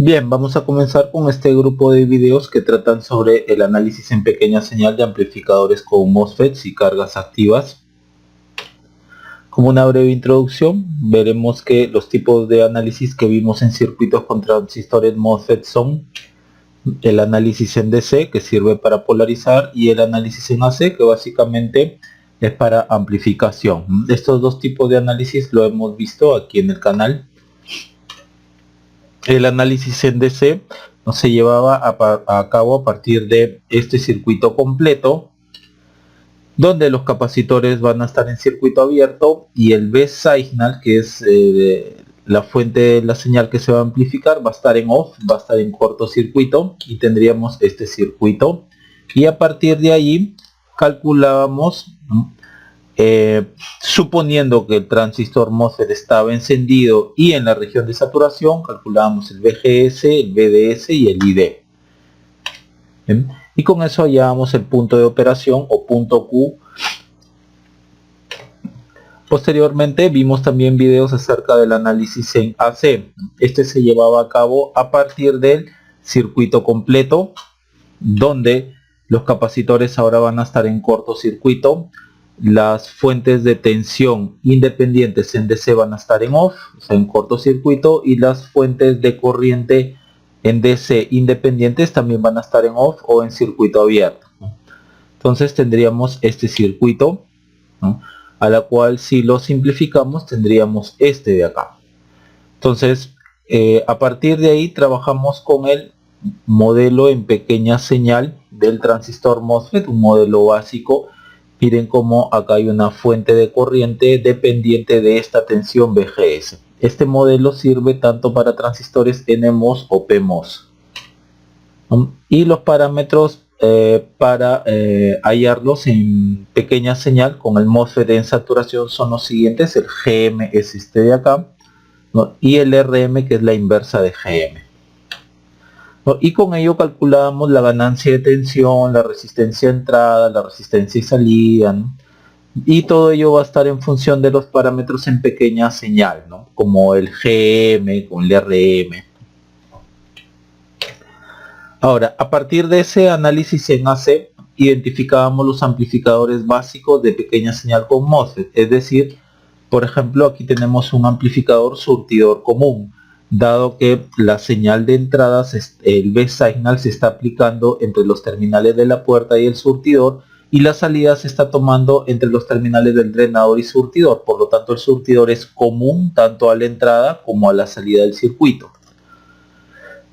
Bien, vamos a comenzar con este grupo de videos que tratan sobre el análisis en pequeña señal de amplificadores con MOSFETs y cargas activas. Como una breve introducción, veremos que los tipos de análisis que vimos en circuitos con transistores MOSFET son el análisis en DC, que sirve para polarizar, y el análisis en AC, que básicamente es para amplificación. Estos dos tipos de análisis lo hemos visto aquí en el canal. El análisis en DC no se llevaba a cabo a partir de este circuito completo, donde los capacitores van a estar en circuito abierto y el B-signal, que es la fuente de la señal que se va a amplificar, va a estar en off, va a estar en cortocircuito, y tendríamos este circuito, y a partir de ahí calculábamos, suponiendo que el transistor MOSFET estaba encendido y en la región de saturación, calculábamos el VGS, el VDS y el ID. ¿Bien? Y con eso hallábamos el punto de operación o punto Q. Posteriormente vimos también videos acerca del análisis en AC. Este se llevaba a cabo a partir del circuito completo, donde los capacitores ahora van a estar en cortocircuito, las fuentes de tensión independientes en DC van a estar en off, o sea, en cortocircuito, y las fuentes de corriente en DC independientes también van a estar en off o en circuito abierto. Entonces tendríamos este circuito, ¿no?, a la cual, si lo simplificamos, tendríamos este de acá. Entonces, a partir de ahí trabajamos con el modelo en pequeña señal del transistor MOSFET, un modelo básico. Miren cómo acá hay una fuente de corriente dependiente de esta tensión VGS. Este modelo sirve tanto para transistores NMOS o PMOS. Y los parámetros para hallarlos en pequeña señal con el MOSFET en saturación son los siguientes. El GM es este de acá, ¿no?, y el RM, que es la inversa de GM. Y con ello calculamos la ganancia de tensión, la resistencia de entrada, la resistencia y salida, ¿no?, y todo ello va a estar en función de los parámetros en pequeña señal, ¿no?, como el GM con el RM. Ahora, a partir de ese análisis en AC, identificábamos los amplificadores básicos de pequeña señal con MOSFET, es decir, por ejemplo, aquí tenemos un amplificador surtidor común. Dado que la señal de entradas, el B-signal, se está aplicando entre los terminales de la puerta y el surtidor, y la salida se está tomando entre los terminales del drenador y surtidor. Por lo tanto, el surtidor es común tanto a la entrada como a la salida del circuito.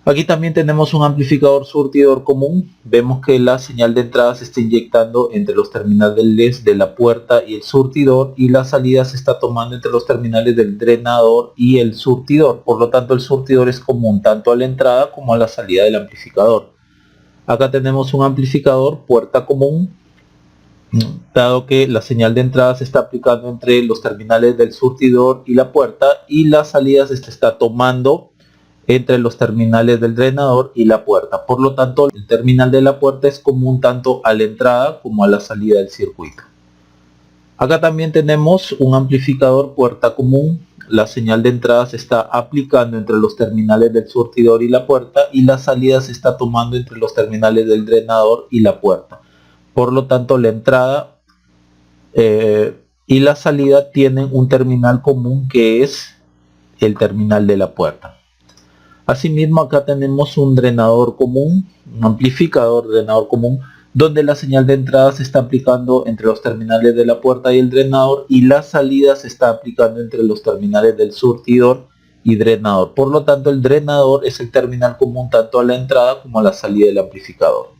Aquí también tenemos un amplificador surtidor común. Vemos que la señal de entrada se está inyectando entre los terminales de la puerta y el surtidor, y la salida se está tomando entre los terminales del drenador y el surtidor. Por lo tanto, el surtidor es común tanto a la entrada como a la salida del amplificador. Acá tenemos un amplificador puerta común, dado que la señal de entrada se está aplicando entre los terminales del surtidor y la puerta, y la salida se está tomando entre los terminales del drenador y la puerta. Por lo tanto, el terminal de la puerta es común tanto a la entrada como a la salida del circuito. Acá también tenemos un amplificador puerta común. La señal de entrada se está aplicando entre los terminales del surtidor y la puerta, y la salida se está tomando entre los terminales del drenador y la puerta. Por lo tanto, la entrada y la salida tienen un terminal común, que es el terminal de la puerta. Asimismo, acá tenemos un drenador común, un amplificador drenador común, donde la señal de entrada se está aplicando entre los terminales de la puerta y el drenador, y la salida se está aplicando entre los terminales del surtidor y drenador. Por lo tanto, el drenador es el terminal común tanto a la entrada como a la salida del amplificador.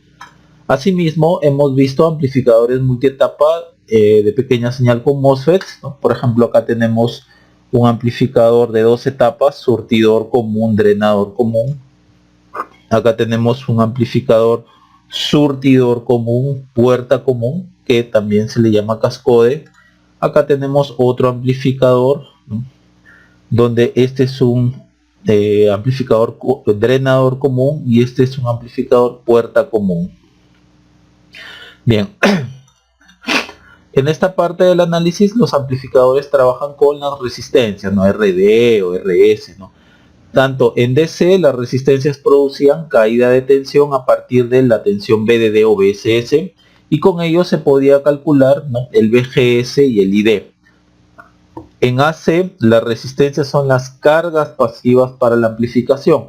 Asimismo, hemos visto amplificadores multietapa de pequeña señal con MOSFETs, ¿no? Por ejemplo, acá tenemos un amplificador de 2 etapas, surtidor común, drenador común. Acá tenemos un amplificador surtidor común, puerta común, que también se le llama cascode. Acá tenemos otro amplificador, ¿no?, donde este es un amplificador drenador común, y este es un amplificador puerta común. Bien. En esta parte del análisis, los amplificadores trabajan con las resistencias, ¿no?, RD o RS, ¿no? tanto en DC las resistencias producían caída de tensión a partir de la tensión BDD o BSS, y con ello se podía calcular, ¿no?, el BGS y el ID. En AC las resistencias son las cargas pasivas para la amplificación,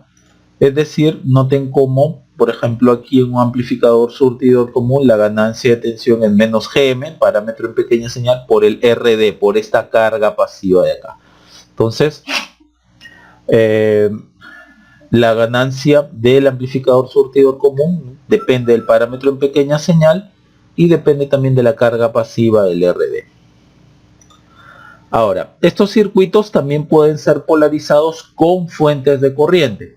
es decir, noten cómo, por ejemplo, aquí en un amplificador surtidor común la ganancia de tensión es menos Gm, parámetro en pequeña señal, por el RD, por esta carga pasiva de acá. Entonces, la ganancia del amplificador surtidor común depende del parámetro en pequeña señal y depende también de la carga pasiva del RD. Ahora, estos circuitos también pueden ser polarizados con fuentes de corriente.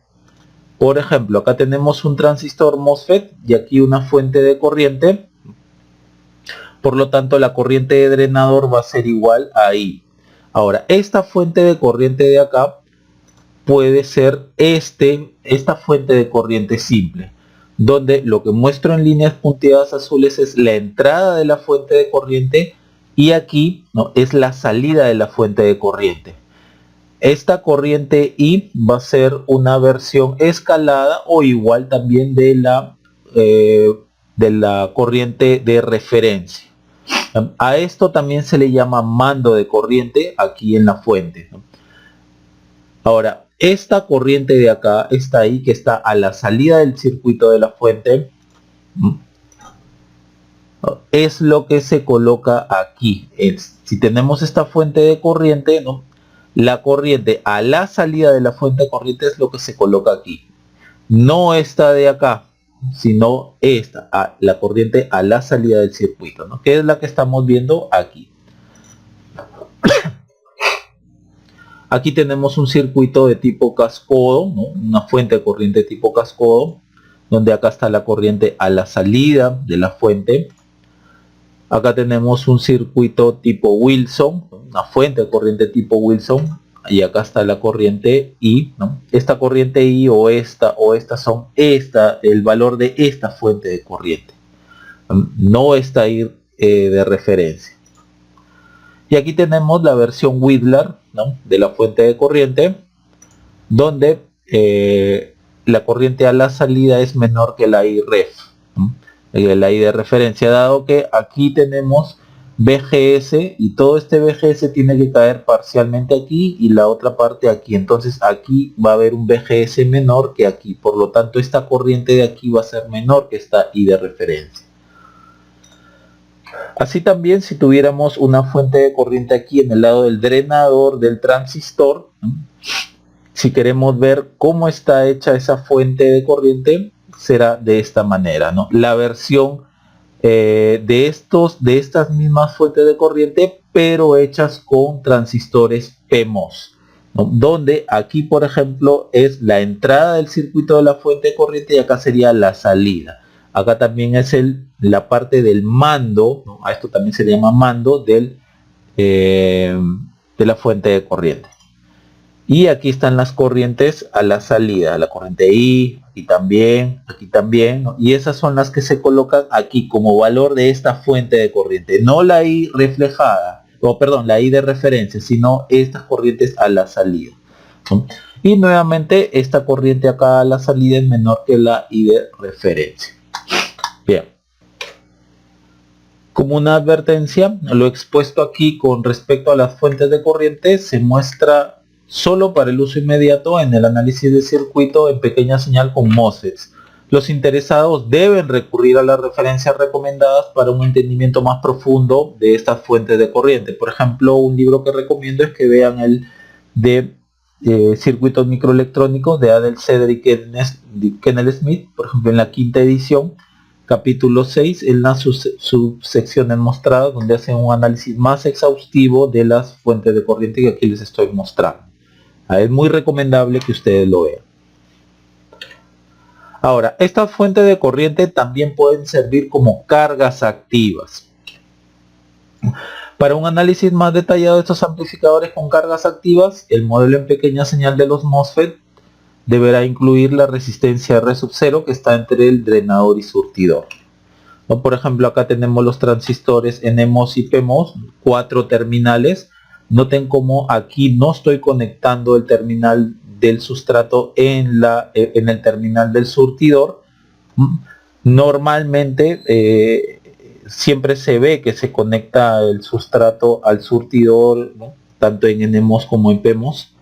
Por ejemplo, acá tenemos un transistor MOSFET y aquí una fuente de corriente. Por lo tanto, la corriente de drenador va a ser igual a I. Ahora, esta fuente de corriente de acá puede ser esta fuente de corriente simple, donde lo que muestro en líneas punteadas azules es la entrada de la fuente de corriente y aquí, ¿no?, es la salida de la fuente de corriente. Esta corriente I va a ser una versión escalada o igual también de la corriente de referencia. A esto también se le llama mando de corriente aquí en la fuente, ¿no? Ahora, esta corriente de acá, está ahí, que está a la salida del circuito de la fuente, es lo que se coloca aquí. Si tenemos esta fuente de corriente, ¿no?, la corriente a la salida de la fuente de corriente es lo que se coloca aquí. No esta de acá, sino esta, la corriente a la salida del circuito, ¿no?, que es la que estamos viendo aquí. Aquí tenemos un circuito de tipo cascodo, ¿no?, una fuente de corriente tipo cascodo, donde acá está la corriente a la salida de la fuente. Acá tenemos un circuito tipo Wilson, una fuente de corriente tipo Wilson, y acá está la corriente I, ¿no? Esta corriente I o esta son el valor de esta fuente de corriente, no esta I de referencia. Y aquí tenemos la versión Widlar, ¿no?, de la fuente de corriente, donde la corriente a la salida es menor que la I ref, ¿no?, la I de referencia, dado que aquí tenemos BGS y todo este BGS tiene que caer parcialmente aquí y la otra parte aquí. Entonces aquí va a haber un BGS menor que aquí, por lo tanto esta corriente de aquí va a ser menor que esta I de referencia. Así también, si tuviéramos una fuente de corriente aquí en el lado del drenador del transistor, si queremos ver cómo está hecha esa fuente de corriente, será de esta manera, ¿no? La versión de estas mismas fuentes de corriente, pero hechas con transistores PMOS, ¿no?, donde aquí, por ejemplo, es la entrada del circuito de la fuente de corriente y acá sería la salida. Acá también es la parte del mando, ¿no?, a esto también se le llama mando de la fuente de corriente. Y aquí están las corrientes a la salida, la corriente I, aquí también, ¿no?, y esas son las que se colocan aquí como valor de esta fuente de corriente, no la I reflejada, la I de referencia, sino estas corrientes a la salida, ¿no? Y nuevamente esta corriente acá a la salida es menor que la I de referencia. Bien. Como una advertencia, lo expuesto aquí con respecto a las fuentes de corriente se muestra solo para el uso inmediato en el análisis de circuito en pequeña señal con MOSFETs. Los interesados deben recurrir a las referencias recomendadas para un entendimiento más profundo de estas fuentes de corriente. Por ejemplo, un libro que recomiendo es que vean el de circuitos microelectrónicos de Adel Cedric y Kenneth Smith, por ejemplo en la 5ª edición, capítulo 6, en las subsecciones mostradas, donde hacen un análisis más exhaustivo de las fuentes de corriente que aquí les estoy mostrando. Es muy recomendable que ustedes lo vean. Ahora, estas fuentes de corriente también pueden servir como cargas activas. Para un análisis más detallado de estos amplificadores con cargas activas, el modelo en pequeña señal de los MOSFET deberá incluir la resistencia R sub 0 que está entre el drenador y surtidor. Por ejemplo, acá tenemos los transistores NMOS y PMOS, 4 terminales. Noten cómo aquí no estoy conectando el terminal del sustrato en el terminal del surtidor. Normalmente siempre se ve que se conecta el sustrato al surtidor, ¿no?, tanto en NMOS como en PMOS,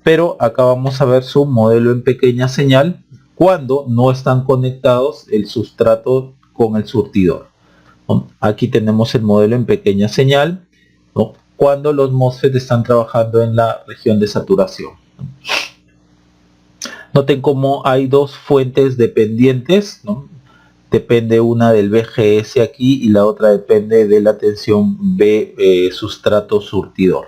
pero acá vamos a ver su modelo en pequeña señal cuando no están conectados el sustrato con el surtidor, ¿no? Aquí tenemos el modelo en pequeña señal, ¿no?, cuando los MOSFET están trabajando en la región de saturación. Noten cómo hay dos fuentes dependientes, ¿no? Depende una del VGS aquí y la otra depende de la tensión B sustrato surtidor,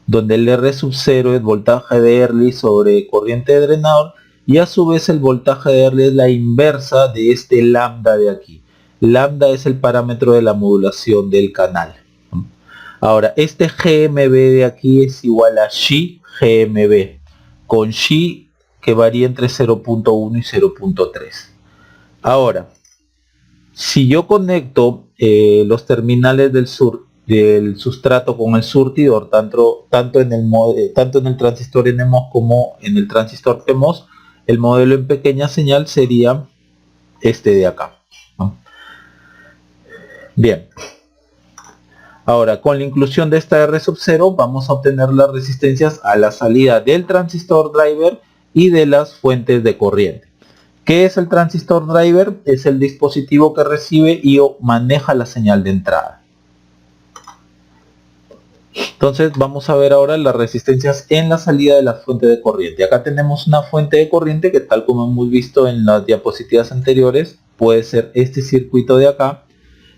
donde el R sub 0 es voltaje de Early sobre corriente de drenador, y a su vez el voltaje de Early es la inversa de este lambda de aquí. Lambda es el parámetro de la modulación del canal. Ahora, este GMB de aquí es igual a Xi GMB, con Xi que varía entre 0.1 y 0.3. Ahora, si yo conecto los terminales del sustrato con el surtidor, tanto en el transistor NMOS como en el transistor PMOS, el modelo en pequeña señal sería este de acá, ¿no? Bien. Ahora, con la inclusión de esta R sub 0 vamos a obtener las resistencias a la salida del transistor driver y de las fuentes de corriente. ¿Qué es el transistor driver? Es el dispositivo que recibe y maneja la señal de entrada. Entonces vamos a ver ahora las resistencias en la salida de la fuente de corriente. Acá tenemos una fuente de corriente que, tal como hemos visto en las diapositivas anteriores, puede ser este circuito de acá.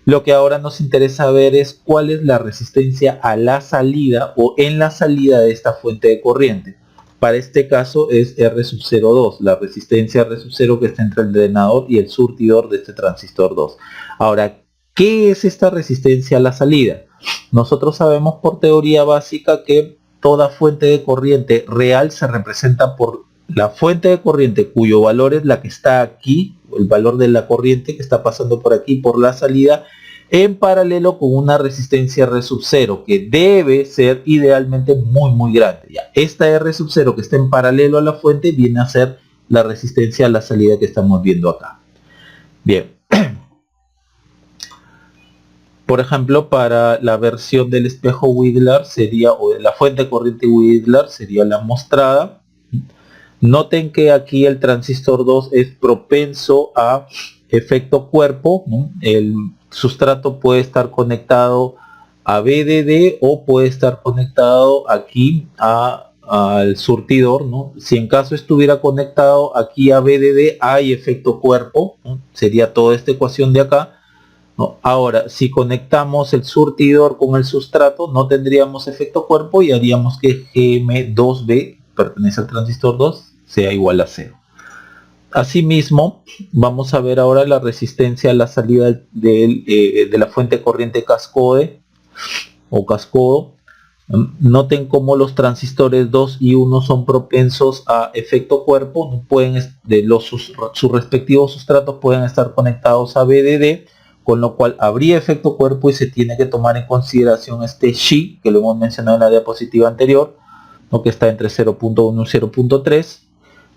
Lo que ahora nos interesa ver es cuál es la resistencia a la salida o en la salida de esta fuente de corriente. Para este caso es R sub 02, la resistencia R sub 0 que está entre el drenador y el surtidor de este transistor 2. Ahora, ¿qué es esta resistencia a la salida? Nosotros sabemos por teoría básica que toda fuente de corriente real se representa por la fuente de corriente cuyo valor es la que está aquí, el valor de la corriente que está pasando por aquí por la salida, en paralelo con una resistencia R sub 0 que debe ser idealmente muy grande. Ya, esta R sub 0 que está en paralelo a la fuente viene a ser la resistencia a la salida que estamos viendo acá. Bien. Por ejemplo, para la versión del espejo Widlar sería, o de la fuente de corriente Widlar, sería la mostrada. Noten que aquí el transistor 2 es propenso a efecto cuerpo, ¿no? El sustrato puede estar conectado a VDD o puede estar conectado aquí al surtidor, ¿no? Si en caso estuviera conectado aquí a VDD hay efecto cuerpo, ¿no? Sería toda esta ecuación de acá, ¿no? Ahora, si conectamos el surtidor con el sustrato no tendríamos efecto cuerpo y haríamos que GM2B, pertenece al transistor 2, sea igual a 0. Asimismo, vamos a ver ahora la resistencia a la salida de la fuente de corriente cascode o cascodo. Noten cómo los transistores 2 y 1 son propensos a efecto cuerpo, sus respectivos sustratos pueden estar conectados a VDD, con lo cual habría efecto cuerpo y se tiene que tomar en consideración este Xi, que lo hemos mencionado en la diapositiva anterior, ¿no?, que está entre 0.1 y 0.3,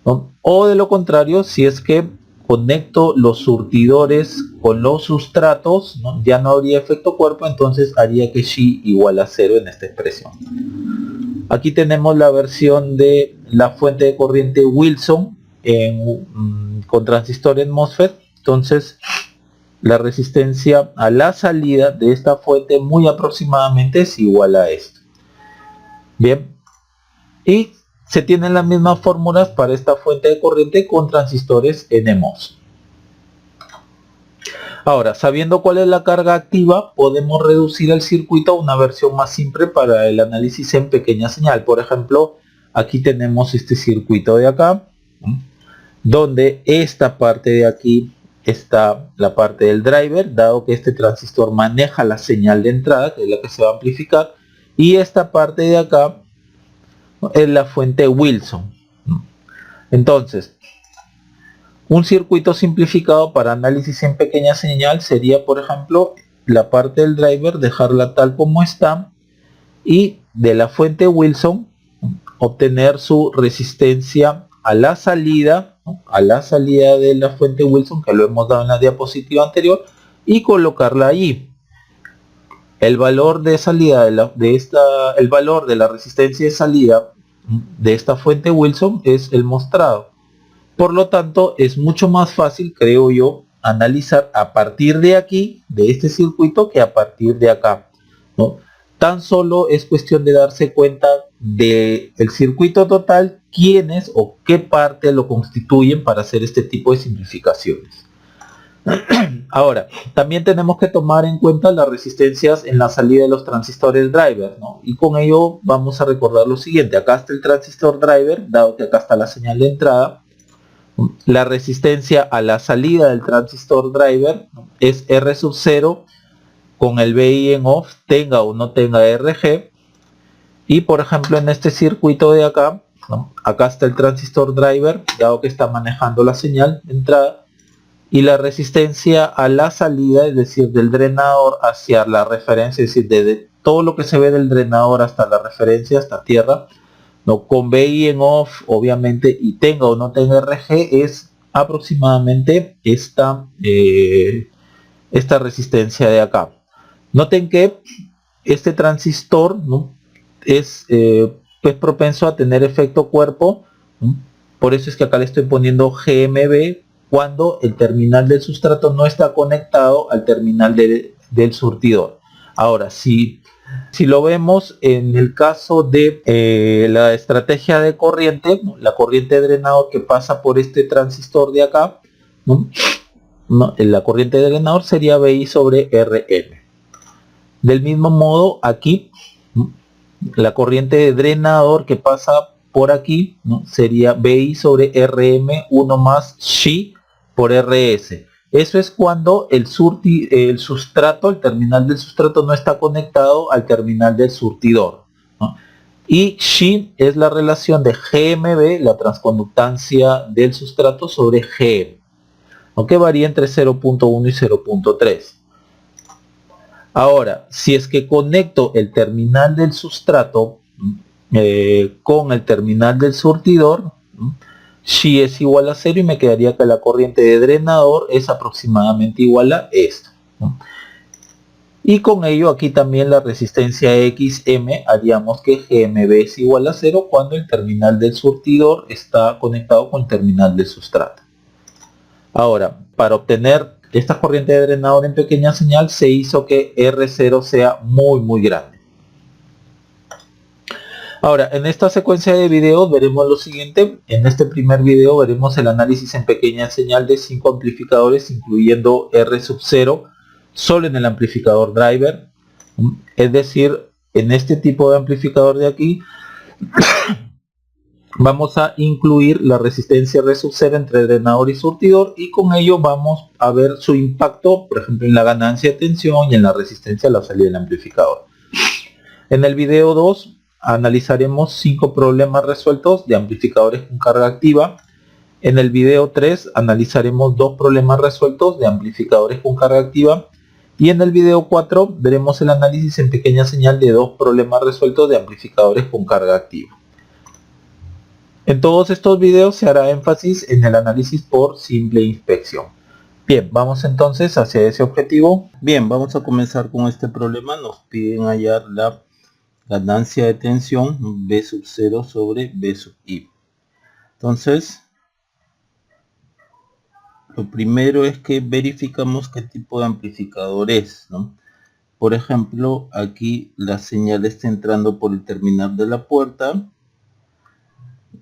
¿no? O de lo contrario, si es que conecto los surtidores con los sustratos, ¿no?, ya no habría efecto cuerpo, entonces haría que Xi igual a 0 en esta expresión. Aquí tenemos la versión de la fuente de corriente Wilson con transistor en MOSFET. Entonces la resistencia a la salida de esta fuente muy aproximadamente es igual a esto. Bien, y se tienen las mismas fórmulas para esta fuente de corriente con transistores NMOS. Ahora, sabiendo cuál es la carga activa, podemos reducir el circuito a una versión más simple para el análisis en pequeña señal. Por ejemplo, aquí tenemos este circuito de acá, donde esta parte de aquí está la parte del driver, dado que este transistor maneja la señal de entrada, que es la que se va a amplificar, y esta parte de acá es la fuente Wilson. Entonces, un circuito simplificado para análisis en pequeña señal sería, por ejemplo, la parte del driver dejarla tal como está, y de la fuente Wilson obtener su resistencia a la salida, ¿no? A la salida de la fuente Wilson, que lo hemos dado en la diapositiva anterior, y colocarla allí. El valor de salida el valor de la resistencia de salida de esta fuente Wilson es el mostrado. Por lo tanto, es mucho más fácil, creo yo, analizar a partir de aquí, de este circuito, que a partir de acá, ¿no? Tan solo es cuestión de darse cuenta del circuito total, quiénes o qué parte lo constituyen para hacer este tipo de simplificaciones. Ahora, también tenemos que tomar en cuenta las resistencias en la salida de los transistores driver, ¿no? Y con ello vamos a recordar lo siguiente. Acá está el transistor driver, dado que acá está la señal de entrada. La resistencia a la salida del transistor driver es R sub 0 con el BI en off, tenga o no tenga RG. Y por ejemplo en este circuito de acá, ¿no? Acá está el transistor driver, dado que está manejando la señal de entrada. Y la resistencia a la salida, es decir, del drenador hacia la referencia, es decir, desde todo lo que se ve del drenador hasta la referencia, hasta tierra, no, con BI en off, obviamente, y tenga o no tenga RG, es aproximadamente esta resistencia de acá. Noten que este transistor, ¿no? es pues propenso a tener efecto cuerpo, ¿no? Por eso es que acá le estoy poniendo GMB cuando el terminal del sustrato no está conectado al terminal del surtidor. Ahora, si lo vemos en el caso de la estrategia de corriente, ¿no? La corriente de drenador que pasa por este transistor de acá, ¿no? La corriente de drenador sería BI sobre RM. Del mismo modo, aquí, ¿no? La corriente de drenador que pasa por aquí, ¿no? Sería BI sobre RM1 más Xi por RS. Eso es cuando el sustrato, el terminal del sustrato no está conectado al terminal del surtidor, ¿no? Y Xi es la relación de GMB, la transconductancia del sustrato, sobre GM, aunque varía entre 0.1 y 0.3. Ahora, si es que conecto el terminal del sustrato con el terminal del surtidor, Xi es igual a 0 y me quedaría que la corriente de drenador es aproximadamente igual a esto, ¿no? Y con ello aquí también la resistencia XM haríamos que GMB es igual a 0 cuando el terminal del surtidor está conectado con el terminal del sustrato. Ahora, para obtener esta corriente de drenador en pequeña señal se hizo que R0 sea muy grande. Ahora, en esta secuencia de videos veremos lo siguiente. En este primer video veremos el análisis en pequeña señal de 5 amplificadores, incluyendo R sub 0, solo en el amplificador driver. Es decir, en este tipo de amplificador de aquí, vamos a incluir la resistencia R sub 0 entre drenador y surtidor, y con ello vamos a ver su impacto, por ejemplo, en la ganancia de tensión y en la resistencia a la salida del amplificador. En el video 2 analizaremos 5 problemas resueltos de amplificadores con carga activa. En el video 3 analizaremos 2 problemas resueltos de amplificadores con carga activa. Y en el video 4 veremos el análisis en pequeña señal de 2 problemas resueltos de amplificadores con carga activa. En todos estos videos se hará énfasis en el análisis por simple inspección. Bien, vamos entonces hacia ese objetivo. Bien, vamos a comenzar con este problema. Nos piden hallar la ganancia de tensión B sub 0 sobre B sub I. Entonces, lo primero es que verificamos qué tipo de amplificador es, ¿no? Por ejemplo, aquí la señal está entrando por el terminal de la puerta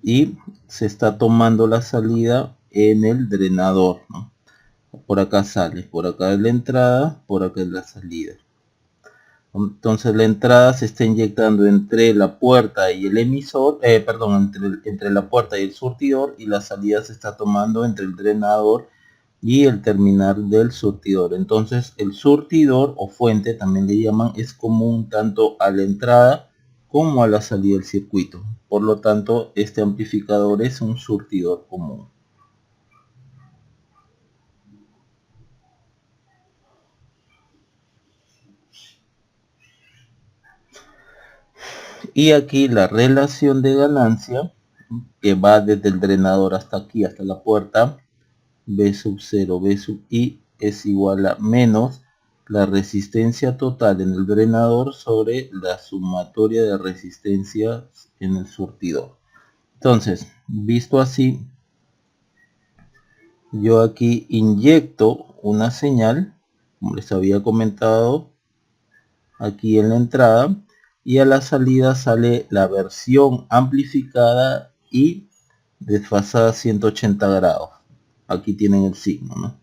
y se está tomando la salida en el drenador, ¿no? Por acá sale, por acá es la entrada, por acá es la salida. Entonces la entrada se está inyectando entre la puerta y el emisor, entre la puerta y el surtidor, y la salida se está tomando entre el drenador y el terminal del surtidor. Entonces el surtidor o fuente también le llaman, es común tanto a la entrada como a la salida del circuito. Por lo tanto, este amplificador es un surtidor común. Y aquí la relación de ganancia, que va desde el drenador hasta aquí, hasta la puerta, B sub 0, B sub I es igual a menos la resistencia total en el drenador sobre la sumatoria de resistencias en el surtidor. Entonces, visto así, yo aquí inyecto una señal, como les había comentado, aquí en la entrada, y a la salida sale la versión amplificada y desfasada 180 grados. Aquí tienen el signo, ¿no?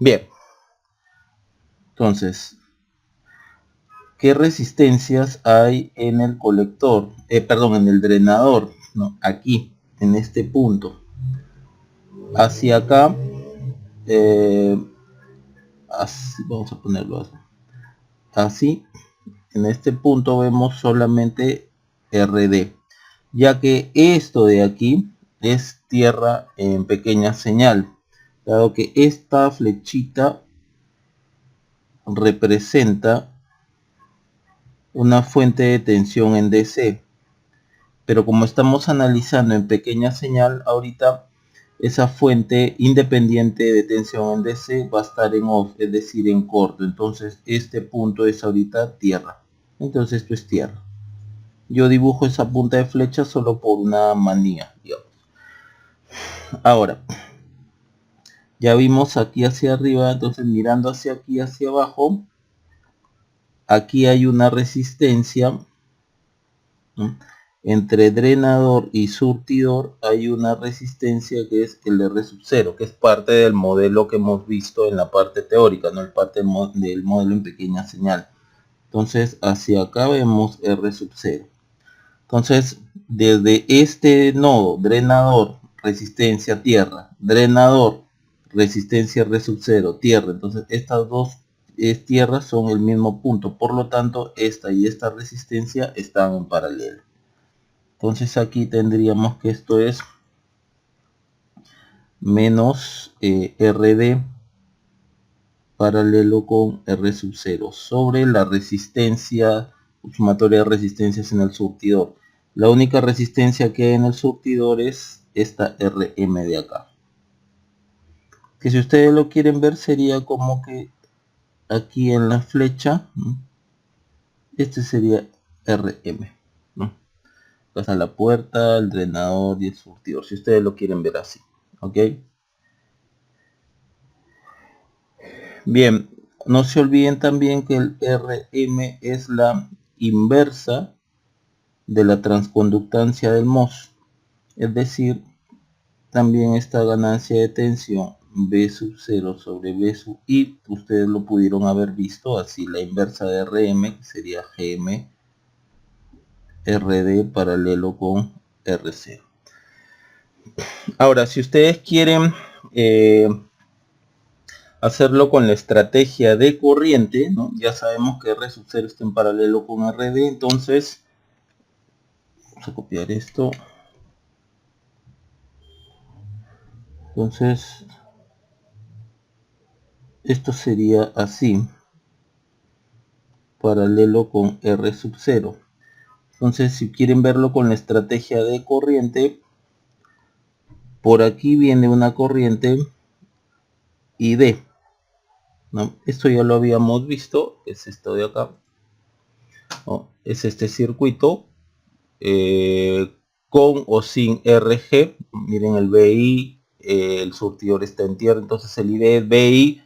Bien. Entonces, ¿qué resistencias hay en el colector? Perdón, en el drenador, ¿no? Aquí, en este punto. Hacia acá, así, vamos a ponerlo así. Así, en este punto vemos solamente RD, ya que esto de aquí es tierra en pequeña señal, dado que esta flechita representa una fuente de tensión en DC, pero como estamos analizando en pequeña señal ahorita, esa fuente independiente de tensión en DC va a estar en off, es decir, en corto. Entonces este punto es ahorita tierra, entonces esto es tierra. Yo dibujo esa punta de flecha solo por una manía, digamos. Ahora, ya vimos aquí hacia arriba, entonces mirando hacia aquí hacia abajo, aquí hay una resistencia, ¿no? Entre drenador y surtidor hay una resistencia que es el R sub 0, que es parte del modelo que hemos visto en la parte teórica, no el parte del modelo en pequeña señal. Entonces hacia acá vemos R sub 0. Entonces desde este nodo, drenador, resistencia tierra, drenador, resistencia R sub 0, tierra, entonces estas dos tierras son el mismo punto, por lo tanto esta y esta resistencia están en paralelo. Entonces aquí tendríamos que esto es menos RD paralelo con R sub 0 sobre la resistencia sumatoria de resistencias en el surtidor. La única resistencia que hay en el surtidor es esta RM de acá. Que si ustedes lo quieren ver sería como que aquí en la flecha, ¿no? Este sería RM, ¿no? Pasa la puerta, el drenador y el surtidor, si ustedes lo quieren ver así, ¿ok? Bien, no se olviden también que el RM es la inversa de la transconductancia del MOS, es decir, también esta ganancia de tensión B sub 0 sobre B sub I, ustedes lo pudieron haber visto así, la inversa de RM sería GM RD paralelo con R0. Ahora, si ustedes quieren hacerlo con la estrategia de corriente, ¿no? Ya sabemos que R sub 0 está en paralelo con RD, entonces vamos a copiar esto. Entonces esto sería así, paralelo con R sub 0. Entonces si quieren verlo con la estrategia de corriente, por aquí viene una corriente ID, ¿no? Esto ya lo habíamos visto, es esto de acá, ¿no? Es este circuito con o sin RG. Miren el BI, el surtidor está en tierra, entonces el ID es BI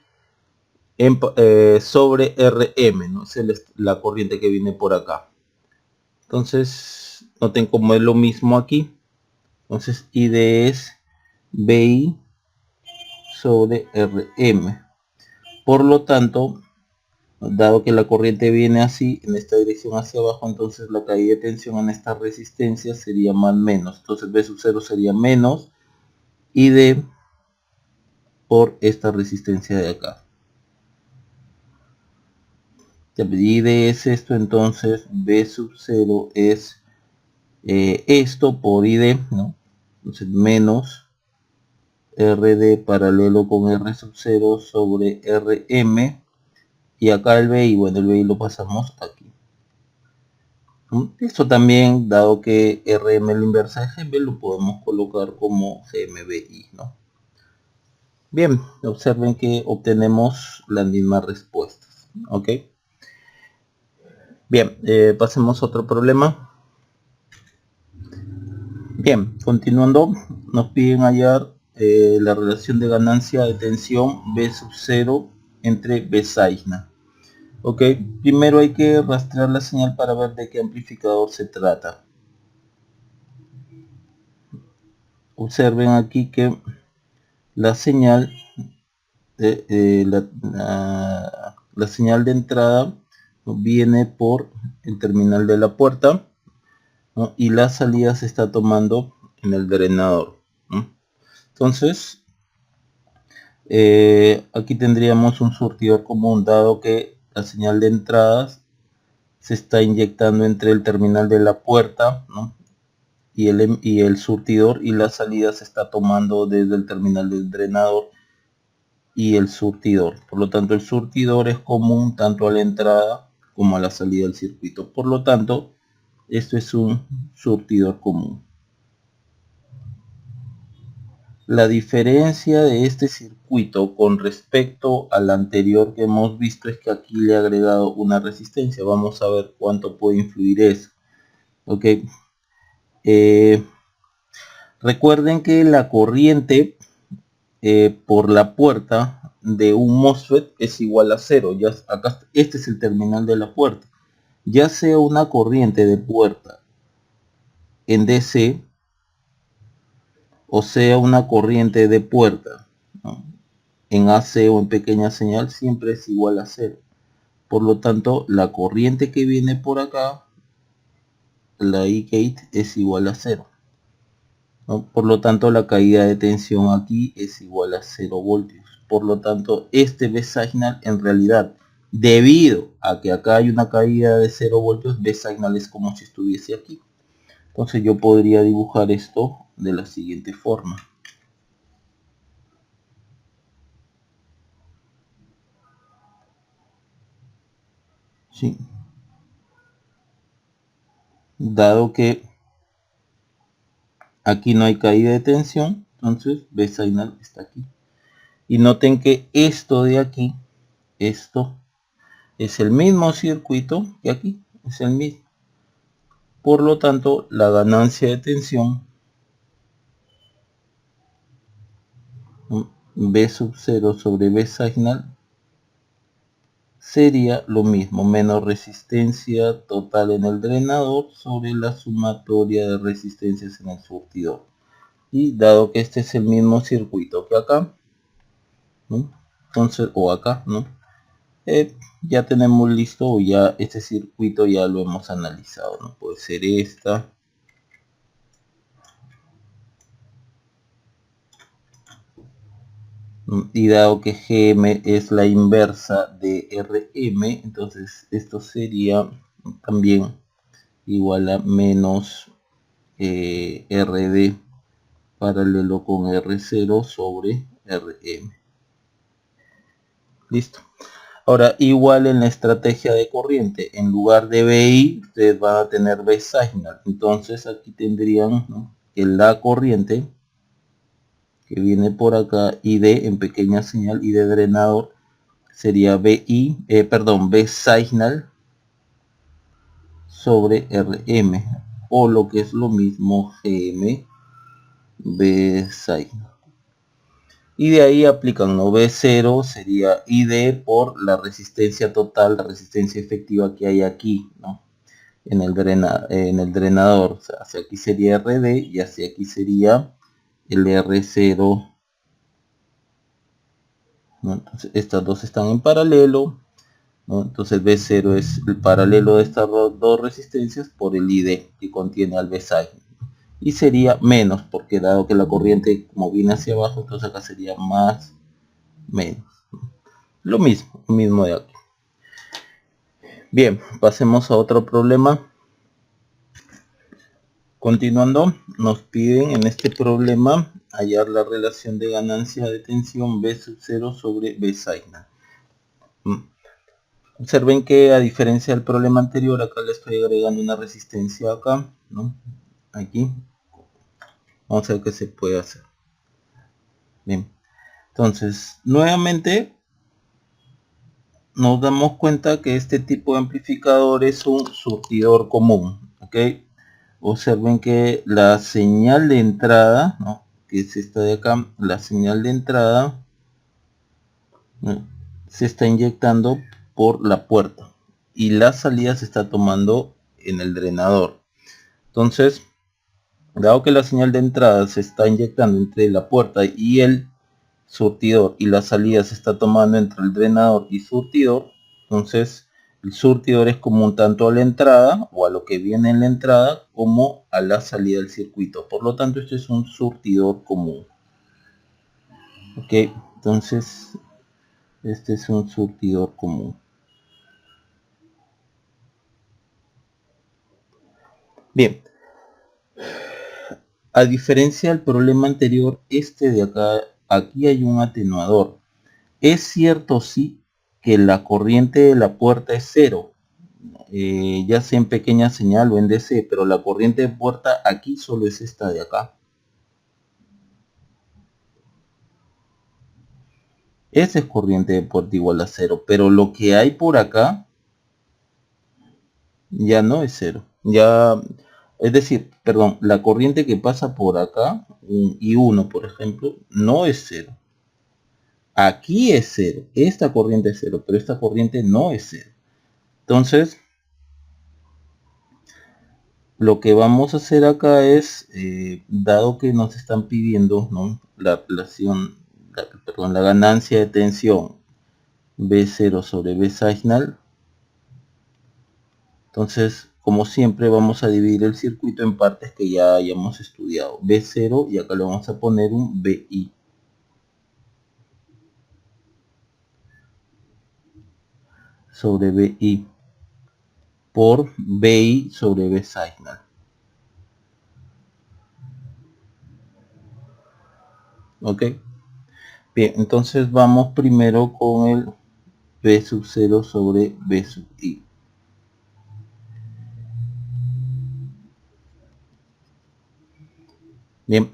sobre RM, ¿no? Es la corriente que viene por acá. Entonces noten como es lo mismo aquí. Entonces ID es BI sobre RM. Por lo tanto, dado que la corriente viene así, en esta dirección hacia abajo, entonces la caída de tensión en esta resistencia sería más menos. Entonces B sub 0 sería menos ID por esta resistencia de acá. ID es esto, entonces B sub 0 es esto por ID, ¿no? Entonces menos RD paralelo con R sub 0 sobre RM. Y acá el BI, bueno, el BI lo pasamos aquí. Esto también, dado que RM es la inversa de GB, lo podemos colocar como GMBI, ¿no? Bien, observen que obtenemos las mismas respuestas, ¿ok? Bien, pasemos a otro problema. Bien, continuando, nos piden hallar la relación de ganancia de tensión B sub 0 entre B sigma. Ok, primero hay que rastrear la señal para ver de qué amplificador se trata. Observen aquí que la señal la señal de entrada viene por el terminal de la puerta, ¿no? Y la salida se está tomando en el drenador, ¿no? Entonces aquí tendríamos un surtidor común, dado que la señal de entradas se está inyectando entre el terminal de la puerta, ¿no? y el surtidor, y la salida se está tomando desde el terminal del drenador y el surtidor. Por lo tanto, el surtidor es común tanto a la entrada como a la salida del circuito. Por lo tanto, esto es un surtidor común. La diferencia de este circuito con respecto al anterior que hemos visto es que aquí le he agregado una resistencia. Vamos a ver cuánto puede influir eso. Ok. Recuerden que la corriente por la puerta de un MOSFET es igual a 0. Ya acá, este es el terminal de la puerta. Ya sea una corriente de puerta en DC o sea una corriente de puerta, ¿no?, en AC o en pequeña señal, siempre es igual a 0. Por lo tanto, la corriente que viene por acá, la I-gate, es igual a 0, ¿no? Por lo tanto, la caída de tensión aquí es igual a 0 voltios. Por lo tanto, este B signal en realidad, debido a que acá hay una caída de 0 voltios, B signal es como si estuviese aquí. Entonces yo podría dibujar esto de la siguiente forma. ¿Sí? Dado que aquí no hay caída de tensión, entonces B signal está aquí. Y noten que esto de aquí, esto es el mismo circuito que aquí, es el mismo. Por lo tanto, la ganancia de tensión B sub 0 sobre B signal sería lo mismo, menos resistencia total en el drenador sobre la sumatoria de resistencias en el surtidor. Y dado que este es el mismo circuito que acá, ¿no?, entonces, o acá, ¿no?, ya tenemos listo, o ya este circuito ya lo hemos analizado, ¿no? Puede ser esta, y dado que GM es la inversa de RM, entonces esto sería también igual a menos RD paralelo con R0 sobre RM. Listo. Ahora, igual en la estrategia de corriente, en lugar de BI, ustedes van a tener B signal. Entonces aquí tendrían, ¿no?, que la corriente que viene por acá, ID en pequeña señal, y de drenador, sería B signal sobre RM, o lo que es lo mismo GM B signal. Y de ahí aplican, ¿no?, B0 sería ID por la resistencia total, la resistencia efectiva que hay aquí, ¿no?, en el drenador. O sea, hacia aquí sería RD y hacia aquí sería el R0, ¿no? Entonces estas dos están en paralelo, ¿no? Entonces B0 es el paralelo de estas dos resistencias por el ID que contiene al B signal. Y sería menos, porque dado que la corriente como viene hacia abajo, entonces acá sería más, menos. Lo mismo de aquí. Bien, pasemos a otro problema. Continuando, nos piden en este problema hallar la relación de ganancia de tensión B sub 0 sobre B signal. Observen que a diferencia del problema anterior, acá le estoy agregando una resistencia acá, ¿no? Aquí. Vamos a ver qué se puede hacer. Bien. Entonces, nuevamente, nos damos cuenta que este tipo de amplificador es un surtidor común, ¿ok? Observen que la señal de entrada, ¿no? Que es esta de acá, la señal de entrada, ¿no? Se está inyectando por la puerta y la salida se está tomando en el drenador. Entonces, dado que la señal de entrada se está inyectando entre la puerta y el surtidor y la salida se está tomando entre el drenador y surtidor, entonces el surtidor es común tanto a la entrada o a lo que viene en la entrada como a la salida del circuito. Por lo tanto, este es un surtidor común. Ok, entonces este es un surtidor común. Bien, a diferencia del problema anterior, este de acá, aquí hay un atenuador. Es cierto, sí, que la corriente de la puerta es cero, ya sea en pequeña señal o en DC, pero la corriente de puerta aquí solo es esta de acá. Esa es corriente de puerta igual a cero, pero lo que hay por acá ya no es cero. Ya, es decir, perdón, la corriente que pasa por acá, I1 por ejemplo, no es cero. Aquí es cero, esta corriente es cero, pero esta corriente no es cero. Entonces, lo que vamos a hacer acá es, dado que nos están pidiendo, ¿no?, la relación, la ganancia de tensión B0 sobre B signal, entonces, como siempre, vamos a dividir el circuito en partes que ya hayamos estudiado. B0 y acá le vamos a poner un BI. Sobre BI por BI sobre B signal. Ok. Bien, entonces vamos primero con el B sub 0 sobre B sub I. Bien.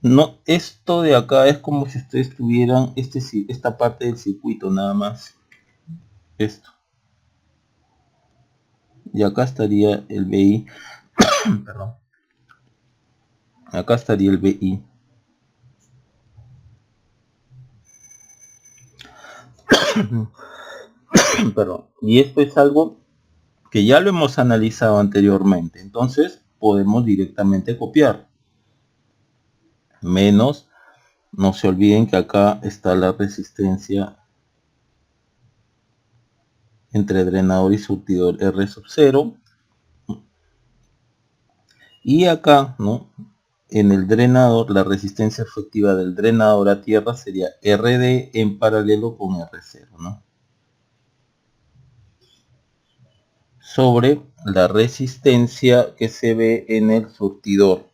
No, esto de acá es como si ustedes tuvieran esta parte del circuito nada más. Esto. Y acá estaría el BI. Perdón. Acá estaría el BI. Perdón. Y esto es algo que ya lo hemos analizado anteriormente. Entonces podemos directamente copiar. Menos, no se olviden que acá está la resistencia entre drenador y surtidor R sub 0. Y acá, ¿no?, en el drenador, la resistencia efectiva del drenador a tierra sería RD en paralelo con R0, ¿no?, sobre la resistencia que se ve en el surtidor.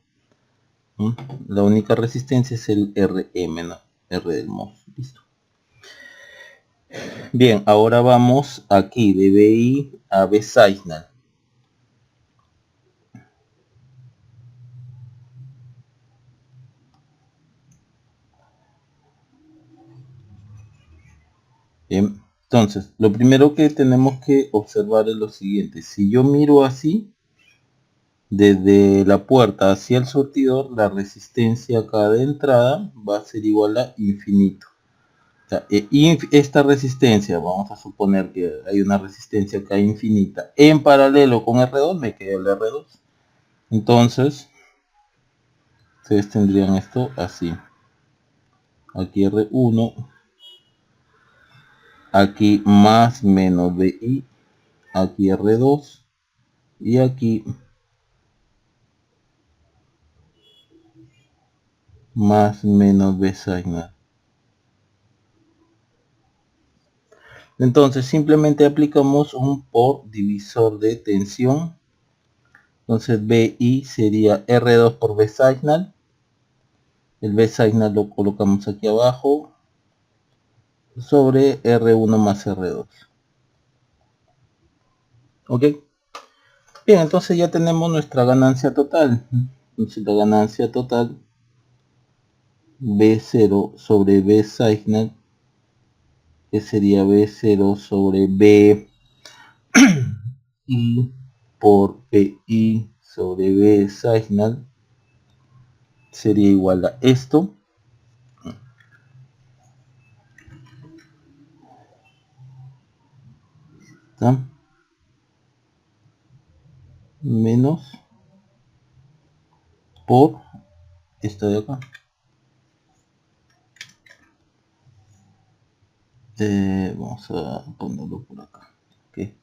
La única resistencia es el RM, ¿no?, R del MOS. Listo. Bien, ahora vamos aquí de BI a B signal. Bien, entonces, lo primero que tenemos que observar es lo siguiente. Si yo miro así, desde la puerta hacia el surtidor, la resistencia acá de entrada va a ser igual a infinito. O sea, esta resistencia, vamos a suponer que hay una resistencia acá infinita en paralelo con R2, me queda el R2. Entonces, ustedes tendrían esto así. Aquí R1, aquí más menos BI, aquí R2 y aquí más menos B signal. Entonces simplemente aplicamos un por divisor de tensión. Entonces BI sería R2 por B signal. El B signal lo colocamos aquí abajo. sobre R1 más R2. Ok. Bien, entonces ya tenemos nuestra ganancia total. Entonces la ganancia total B0 sobre B Signal, que sería B0 sobre B I por PI sobre B Signal, sería igual a esto. ¿Está? Menos por esto de acá. Vamos a ponerlo por acá. Okay.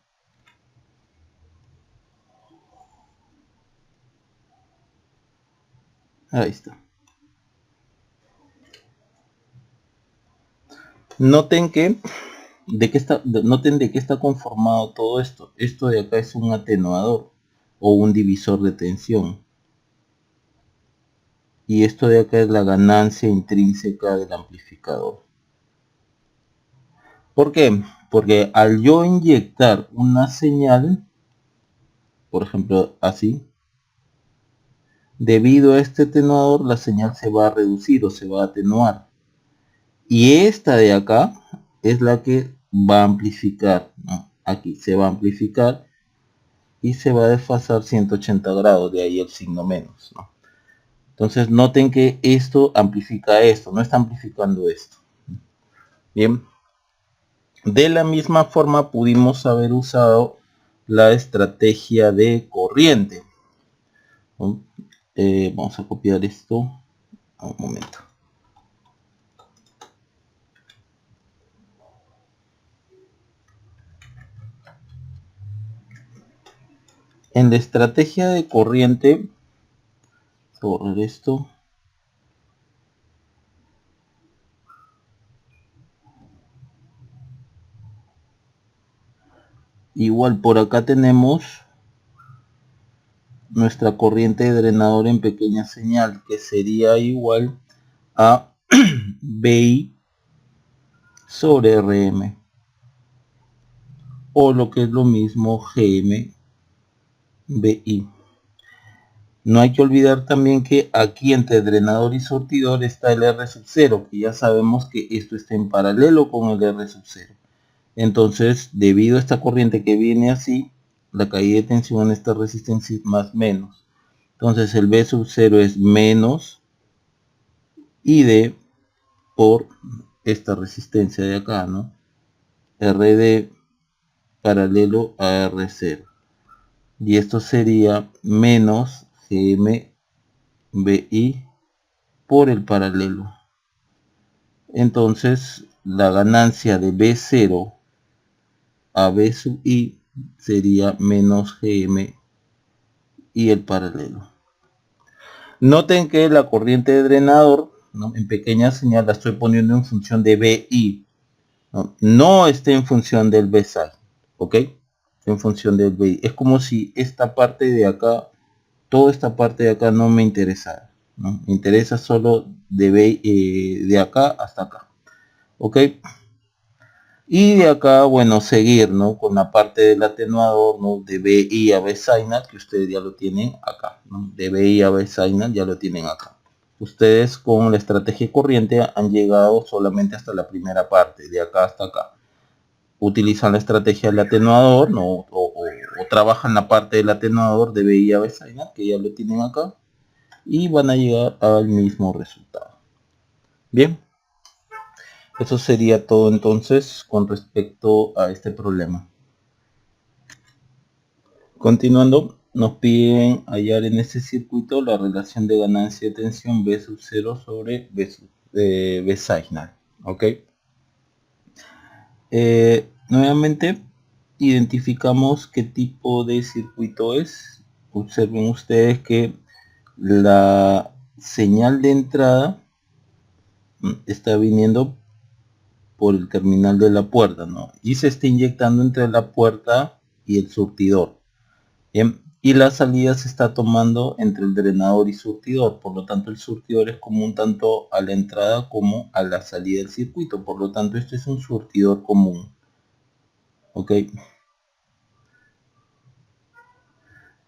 Ahí está. Noten que noten de qué está conformado todo esto. Esto de acá es un atenuador o un divisor de tensión. Y esto de acá es la ganancia intrínseca del amplificador. ¿Por qué? Porque al yo inyectar una señal, por ejemplo así, debido a este atenuador la señal se va a reducir o se va a atenuar. Y esta de acá es la que va a amplificar, ¿no? Aquí se va a amplificar y se va a desfasar 180 grados, de ahí el signo menos, ¿no? Entonces noten que esto amplifica esto, no está amplificando esto. Bien. De la misma forma pudimos haber usado la estrategia de corriente. ¿No? Vamos a copiar esto. Un momento. En la estrategia de corriente, borrar esto. Igual por acá tenemos nuestra corriente de drenador en pequeña señal, que sería igual a BI sobre RM, o lo que es lo mismo GM BI. No hay que olvidar también que aquí entre drenador y surtidor está el R sub 0, que ya sabemos que esto está en paralelo con el R sub 0. Entonces, debido a esta corriente que viene así, la caída de tensión en esta resistencia es más menos. Entonces el B sub 0 es menos ID por esta resistencia de acá, ¿no? RD paralelo a R0. Y esto sería menos GMBI por el paralelo. Entonces la ganancia de B0 a B sub I sería menos GM y el paralelo. Noten que la corriente de drenador, ¿no?, en pequeña señal la estoy poniendo en función de BI. No está en función del BSI, ¿ok? En función del BI. Es como si esta parte de acá, toda esta parte de acá no me interesara, ¿no? Me interesa solo de BI, de acá hasta acá, ¿ok? Y de acá, bueno, seguir, ¿no?, con la parte del atenuador, ¿no?, de BI a B Signal, que ustedes ya lo tienen acá, ¿no? De BI a B Signal ya lo tienen acá. Ustedes con la estrategia corriente han llegado solamente hasta la primera parte, de acá hasta acá. Utilizan la estrategia del atenuador, ¿no?, o trabajan la parte del atenuador de BI a B Signal, que ya lo tienen acá, y van a llegar al mismo resultado. Bien. Eso sería todo entonces con respecto a este problema. Continuando, nos piden hallar en este circuito la relación de ganancia de tensión B sub 0 sobre B Signal. ¿Ok? Nuevamente, identificamos qué tipo de circuito es. Observen ustedes que la señal de entrada está viniendo por el terminal de la puerta, ¿no? Y se está inyectando entre la puerta y el surtidor. Bien, y la salida se está tomando entre el drenador y surtidor. Por lo tanto, el surtidor es común tanto a la entrada como a la salida del circuito. Por lo tanto, este es un surtidor común. Ok.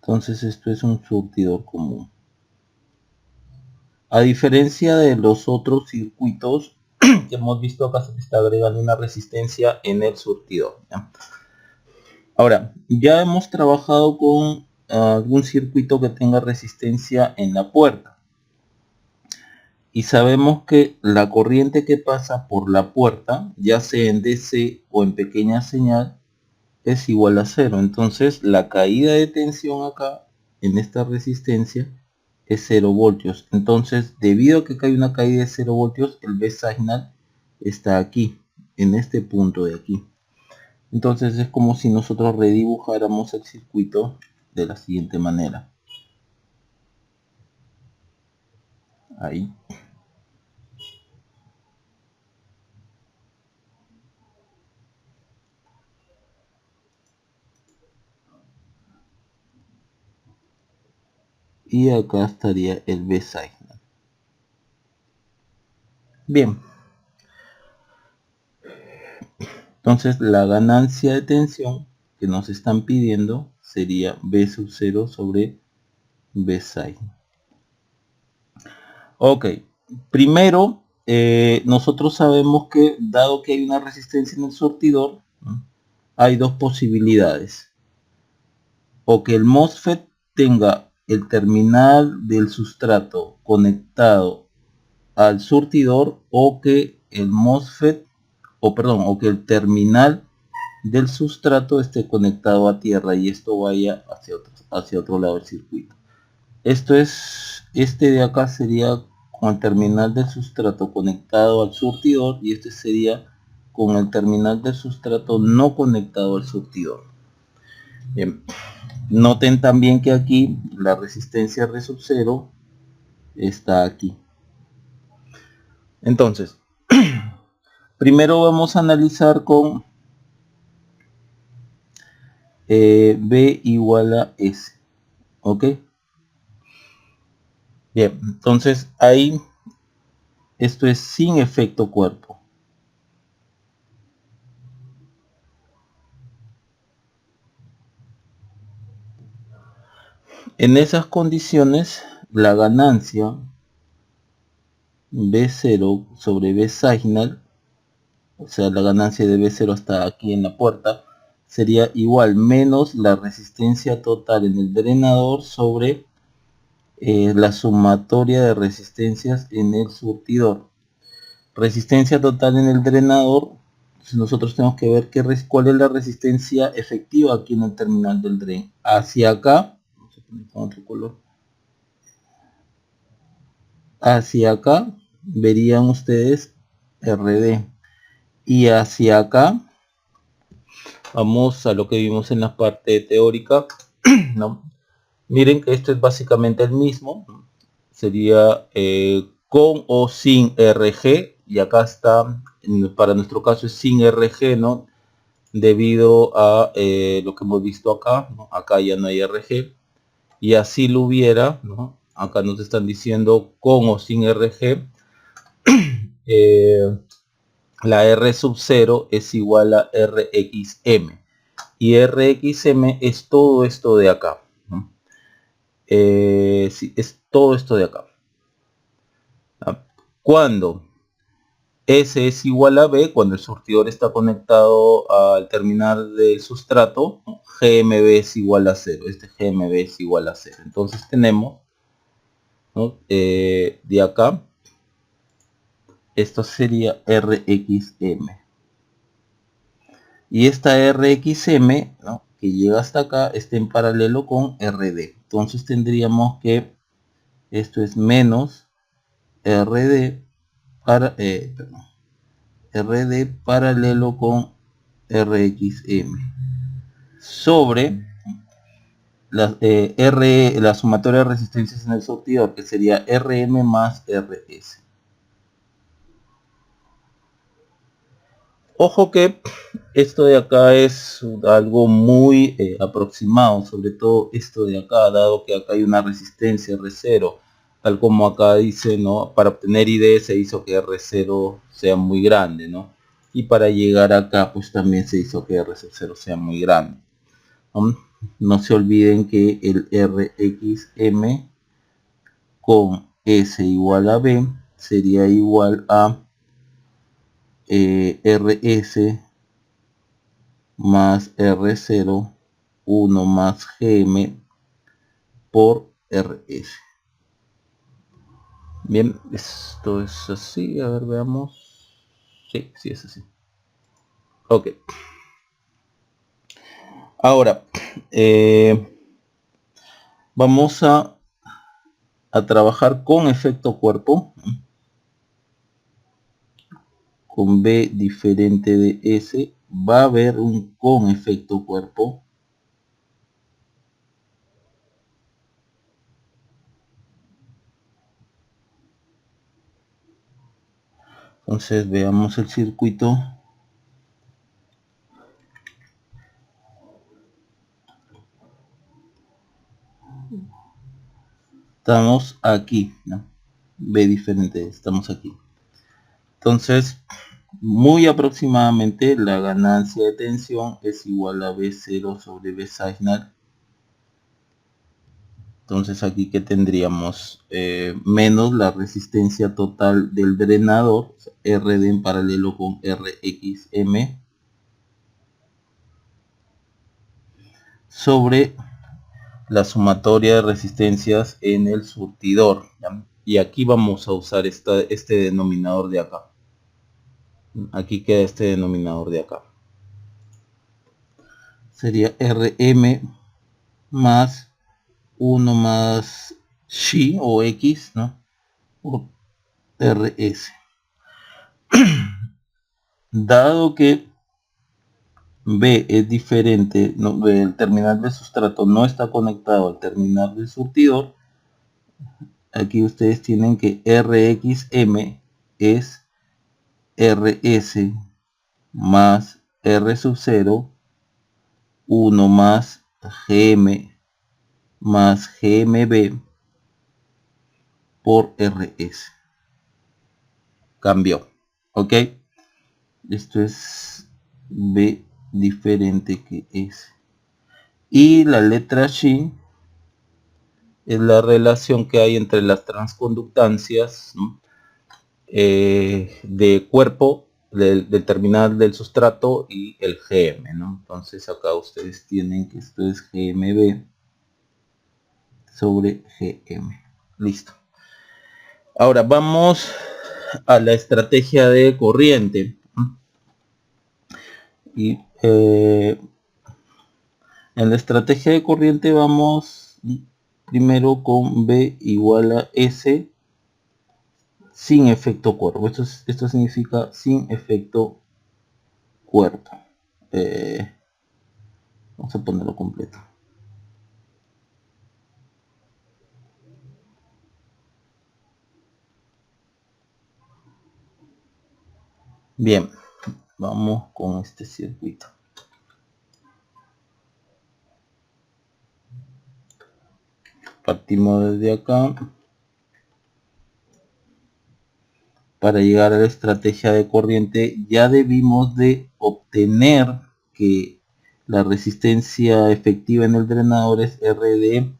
Entonces esto es un surtidor común. A diferencia de los otros circuitos que hemos visto, acá se está agregando una resistencia en el surtidor, ¿ya? Ahora, ya hemos trabajado con algún circuito que tenga resistencia en la puerta. Y sabemos que la corriente que pasa por la puerta, ya sea en DC o en pequeña señal, es igual a 0. Entonces la caída de tensión acá, en esta resistencia, es 0 voltios. Entonces, debido a que acá hay una caída de 0 voltios, el V signal está aquí, en este punto de aquí. Entonces es como si nosotros redibujáramos el circuito de la siguiente manera. Ahí. Y acá estaría el V signal. Bien. Entonces la ganancia de tensión que nos están pidiendo sería V sub 0 sobre V signal. Ok, primero nosotros sabemos que dado que hay una resistencia en el surtidor, ¿no?, hay dos posibilidades. O que el MOSFET tenga el terminal del sustrato conectado al surtidor, o que el MOSFET, o que el terminal del sustrato esté conectado a tierra y esto vaya hacia otro lado del circuito. Esto es, este de acá sería con el terminal del sustrato conectado al surtidor y este sería con el terminal del sustrato no conectado al surtidor. Bien. Noten también que aquí la resistencia R sub 0 está aquí. Entonces, primero vamos a analizar con B igual a S. ¿Ok? Bien, entonces ahí esto es sin efecto cuerpo. En esas condiciones, la ganancia B0 sobre B signal, o sea, la ganancia de B0 hasta aquí en la puerta, sería igual menos la resistencia total en el drenador sobre la sumatoria de resistencias en el surtidor. Resistencia total en el drenador, entonces nosotros tenemos que ver cuál es la resistencia efectiva aquí en el terminal del dren. Hacia acá, vamos a poner con otro color. Hacia acá verían ustedes RD, y hacia acá vamos a lo que vimos en la parte teórica, ¿no? Miren que esto es básicamente el mismo, ¿no? Sería con o sin RG, y acá está, para nuestro caso es sin RG, ¿no? Debido a lo que hemos visto acá, ¿no? Acá ya no hay RG, y así lo hubiera, ¿no? Acá nos están diciendo con o sin RG, la R sub 0 es igual a RXM, y RXM es todo esto de acá, ¿no? Sí, es todo esto de acá. Cuando S es igual a B, cuando el surtidor está conectado al terminal del sustrato, ¿no?, GMB es igual a 0. Este GMB es igual a 0. Entonces tenemos, ¿no?, de acá, esto sería RXM. Y esta RXM, ¿no?, que llega hasta acá, está en paralelo con RD. Entonces tendríamos que esto es menos RD para RD paralelo con RXM sobre la sumatoria de resistencias en el surtidor, que sería RM más RS. Ojo que esto de acá es algo muy aproximado, sobre todo esto de acá, dado que acá hay una resistencia R0, tal como acá dice, ¿no? Para obtener ID se hizo que R0 sea muy grande, ¿no? Y para llegar acá, pues también se hizo que R0 sea muy grande, ¿no? No se olviden que el RXM con S igual a B sería igual a RS más R0, 1 más GM por RS. Bien, esto es así, a ver, veamos. Sí, sí es así. Ok. Ahora, vamos a trabajar con efecto cuerpo, con B diferente de S. Va a haber un con efecto cuerpo. Entonces veamos el circuito. Estamos aquí, ¿no? B diferente, estamos aquí. Entonces, muy aproximadamente la ganancia de tensión es igual a B0 sobre B signal. Entonces aquí que tendríamos menos la resistencia total del drenador, o sea, RD en paralelo con RXM, sobre la sumatoria de resistencias en el surtidor, ¿ya? Y aquí vamos a usar este denominador de acá. Aquí queda este denominador de acá. Sería RM más 1 más Xi o X, ¿no? O RS. Dado que B es diferente, no, el terminal de sustrato no está conectado al terminal del surtidor, aquí ustedes tienen que RXM es RS más R sub 0, 1 más GM más GMB por RS. Cambió. ¿Ok? Esto es B diferente que S. Y la letra Xi es la relación que hay entre las transconductancias, ¿no? De cuerpo del terminal del sustrato y el GM, ¿no? Entonces acá ustedes tienen que esto es GMB sobre GM. Listo. Ahora vamos a la estrategia de corriente. Y en la estrategia de corriente vamos primero con B igual a S sin efecto cuerpo. Esto significa sin efecto cuerpo. Vamos a ponerlo completo. Bien, vamos con este circuito. Partimos desde acá. Para llegar a la estrategia de corriente ya debimos de obtener que la resistencia efectiva en el drenador es RD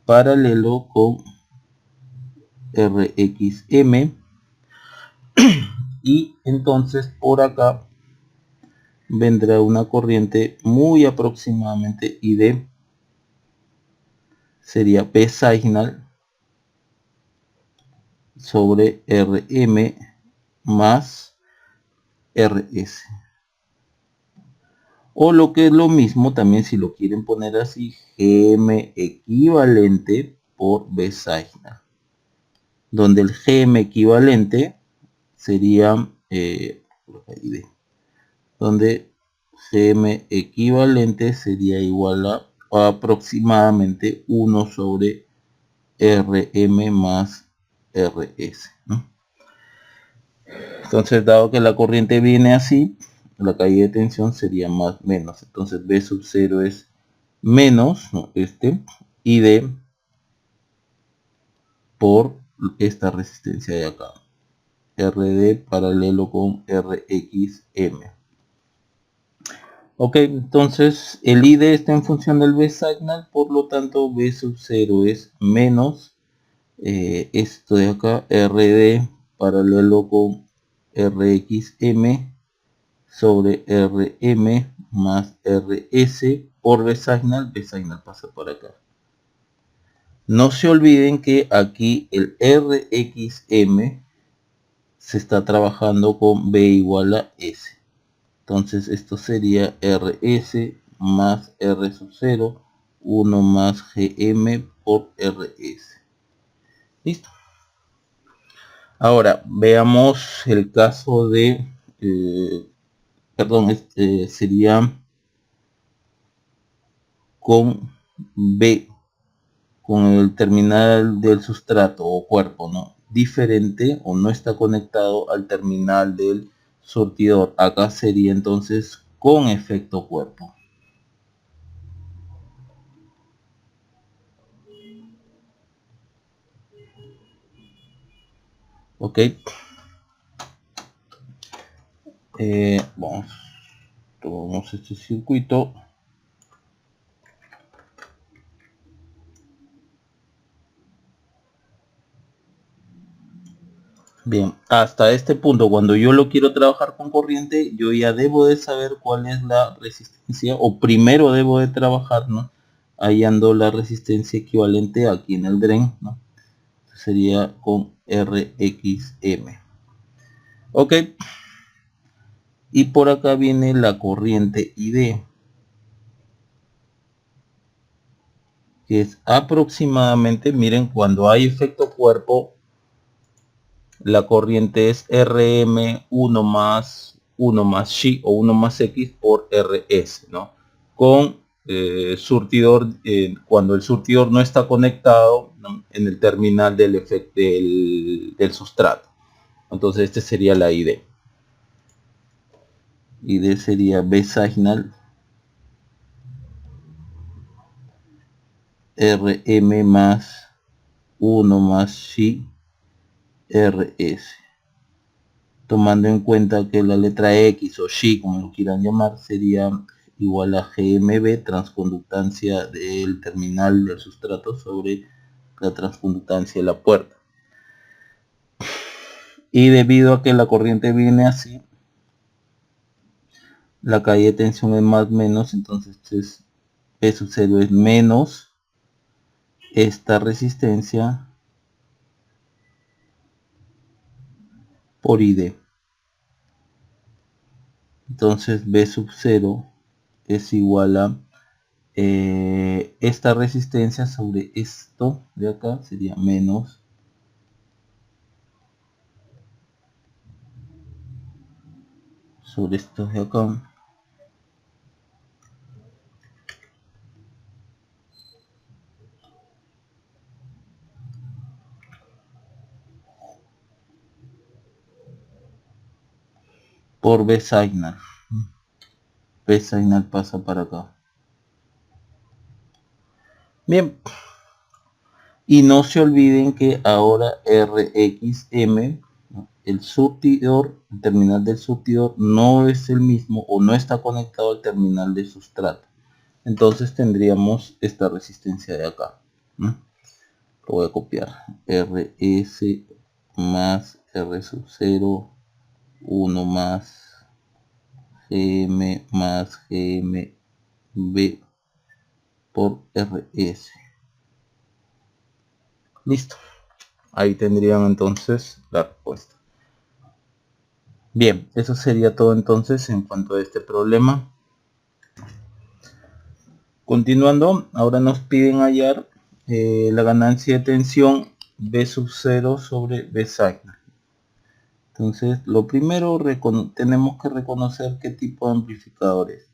paralelo con RXM, y entonces por acá vendrá una corriente muy aproximadamente ID, sería P signal sobre RM más RS, o lo que es lo mismo también, si lo quieren poner así, GM equivalente por B signal, donde el GM equivalente sería donde GM equivalente sería igual a aproximadamente 1 sobre RM más RS, ¿no? Entonces, dado que la corriente viene así, la caída de tensión sería más menos. Entonces B sub 0 es menos, ¿no? ID por esta resistencia de acá. RD paralelo con RXM. Ok, entonces el ID está en función del B signal, por lo tanto B sub 0 es menos esto de acá, RD paralelo con RXM sobre RM más RS por B signal pasa por acá. No se olviden que aquí el RXM se está trabajando con B igual a S. Entonces esto sería RS más R sub 0, 1 más GM por RS. Listo. Ahora veamos el caso de, sería con B, con el terminal del sustrato o cuerpo, ¿no? Diferente o no está conectado al terminal del surtidor. Acá sería entonces con efecto cuerpo. Ok. Tomamos este circuito. Bien, hasta este punto, cuando yo lo quiero trabajar con corriente, yo ya debo de saber cuál es la resistencia, o primero debo de trabajar, ¿no? Hallando la resistencia equivalente aquí en el drain, ¿no? Sería con RXM. Ok. Y por acá viene la corriente ID, que es aproximadamente, miren, cuando hay efecto cuerpo, la corriente es RM 1 más Xi o 1 más X por RS, ¿no? Con surtidor, cuando el surtidor no está conectado, ¿no?, en el terminal del sustrato. Entonces este sería la ID. ID sería B signal RM más 1 más Xi RS, tomando en cuenta que la letra X o Xi, como lo quieran llamar, sería igual a GMB, transconductancia del terminal del sustrato sobre la transconductancia de la puerta. Y debido a que la corriente viene así, la caída de tensión es más menos, entonces P sub 0 es menos esta resistencia por ID. Entonces B sub 0 es igual a esta resistencia sobre esto de acá, sería menos sobre esto de acá, por B signal. B signal pasa para acá. Bien, y no se olviden que ahora RXM, ¿no?, el surtidor, el terminal del surtidor no es el mismo o no está conectado al terminal de sustrato. Entonces tendríamos esta resistencia de acá, ¿no? Lo voy a copiar. RS más R sub 0, 1 más GM más GMB por RS. Listo. Ahí tendrían entonces la respuesta. Bien, eso sería todo entonces en cuanto a este problema. Continuando, ahora nos piden hallar la ganancia de tensión B sub 0 sobre B signal. Entonces, lo primero tenemos que reconocer qué tipo de amplificador es.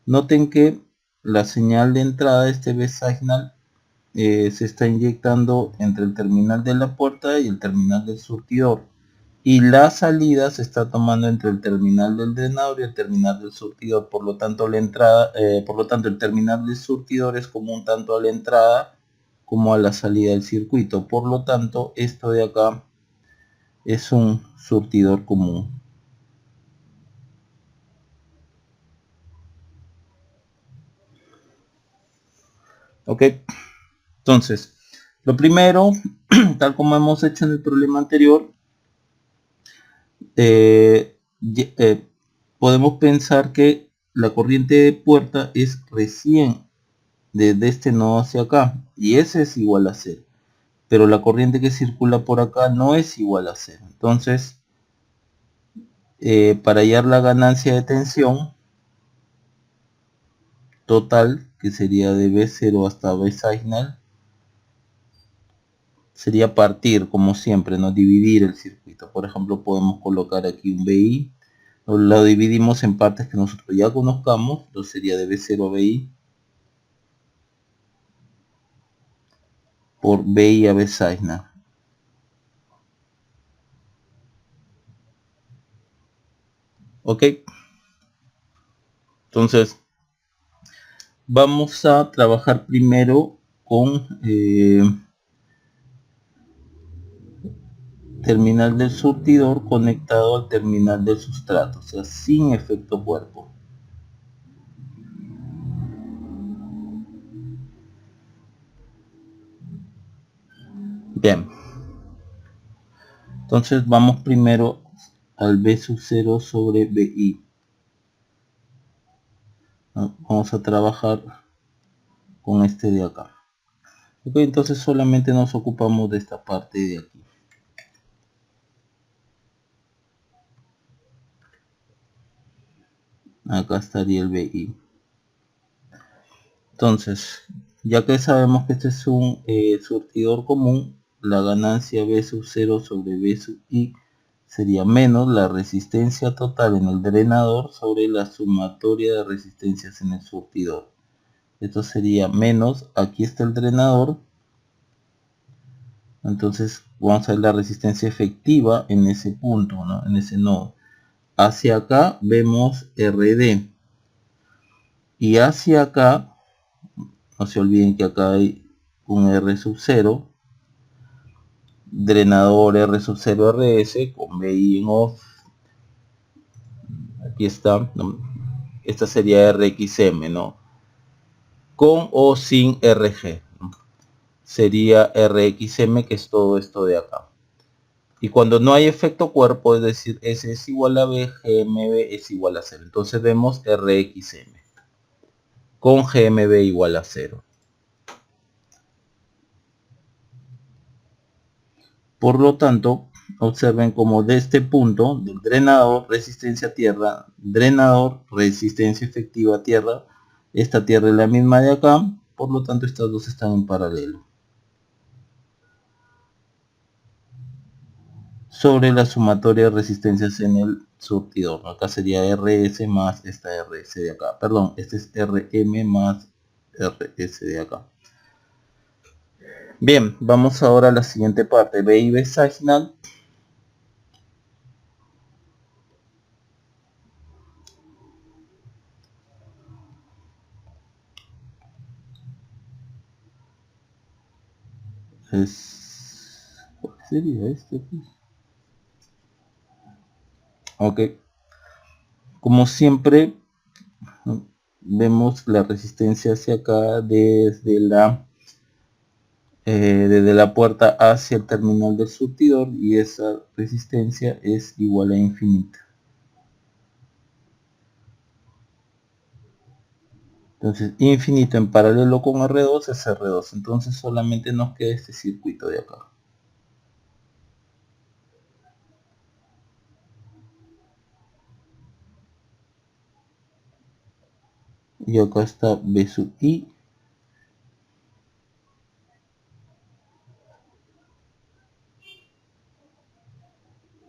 Noten que la señal de entrada de este B signal se está inyectando entre el terminal de la puerta y el terminal del surtidor. y la salida se está tomando entre el terminal del drenador y el terminal del surtidor. Por lo tanto, la entrada, el terminal del surtidor es común tanto a la entrada como a la salida del circuito. Por lo tanto, esto de acá es un surtidor común. Ok, entonces, lo primero, tal como hemos hecho en el problema anterior, podemos pensar que la corriente de puerta es recién desde este nodo hacia acá, y ese es igual a 0. Pero la corriente que circula por acá no es igual a 0. Entonces, para hallar la ganancia de tensión total, que sería de B0 hasta B signal, sería partir, como siempre, no dividir el circuito. Por ejemplo, podemos colocar aquí un BI, lo dividimos en partes que nosotros ya conozcamos, entonces sería de B0 a BI por BI a B signal. Ok, entonces vamos a trabajar primero con terminal del surtidor conectado al terminal del sustrato, o sea, sin efecto cuerpo. Bien, entonces vamos primero al B sub 0 sobre BI. Vamos a trabajar con este de acá. Ok, entonces solamente nos ocupamos de esta parte de aquí. Acá estaría el BI. Entonces, ya que sabemos que este es un surtidor común, la ganancia B sub 0 sobre B sub I sería menos la resistencia total en el drenador sobre la sumatoria de resistencias en el surtidor. Esto sería menos, aquí está el drenador, entonces vamos a ver la resistencia efectiva en ese punto, ¿no? En ese nodo. Hacia acá vemos RD y hacia acá, no se olviden que acá hay un R sub 0, drenador R sub 0 RS con BI en off. Aquí está, esta sería RXM, ¿no? Con o sin RG, ¿no? Sería RXM, que es todo esto de acá. Y cuando no hay efecto cuerpo, es decir, S es igual a B, GMB es igual a 0. Entonces vemos RXM con GMB igual a 0. Por lo tanto, observen como de este punto, del drenador, resistencia tierra, drenador, resistencia efectiva tierra, esta tierra es la misma de acá, por lo tanto estas dos están en paralelo. Sobre la sumatoria de resistencias en el surtidor, acá sería RS más esta RS de acá, perdón, este es RM más RS de acá. Bien, vamos ahora a la siguiente parte, B y B signal. ¿Cuál sería este? Ok, como siempre vemos la resistencia hacia acá desde la puerta hacia el terminal del surtidor, y esa resistencia es igual a infinita. Entonces infinito en paralelo con R2 es R2, entonces solamente nos queda este circuito de acá. Y acá está B sub I.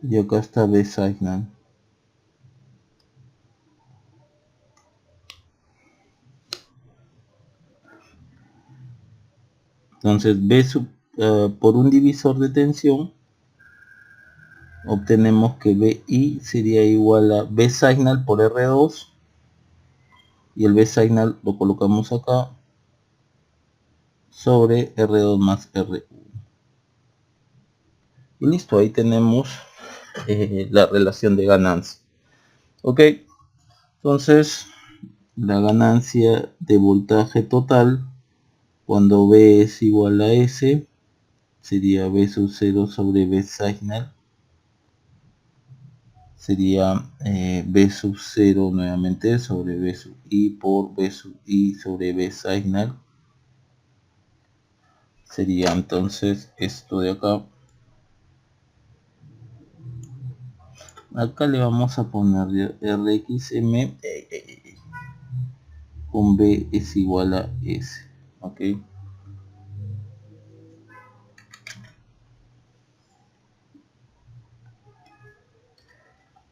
Y acá está B signal. Entonces B sub, por un divisor de tensión, obtenemos que BI sería igual a B signal por R2, y el B signal lo colocamos acá sobre R2 más R1. Y listo, ahí tenemos la relación de ganancia. Ok, entonces la ganancia de voltaje total cuando B es igual a S sería B sub 0 sobre B signal, sería B sub 0 nuevamente sobre B sub I por B sub I sobre B signal. Sería entonces esto de acá. Acá le vamos a poner RXM con B es igual a S. Ok.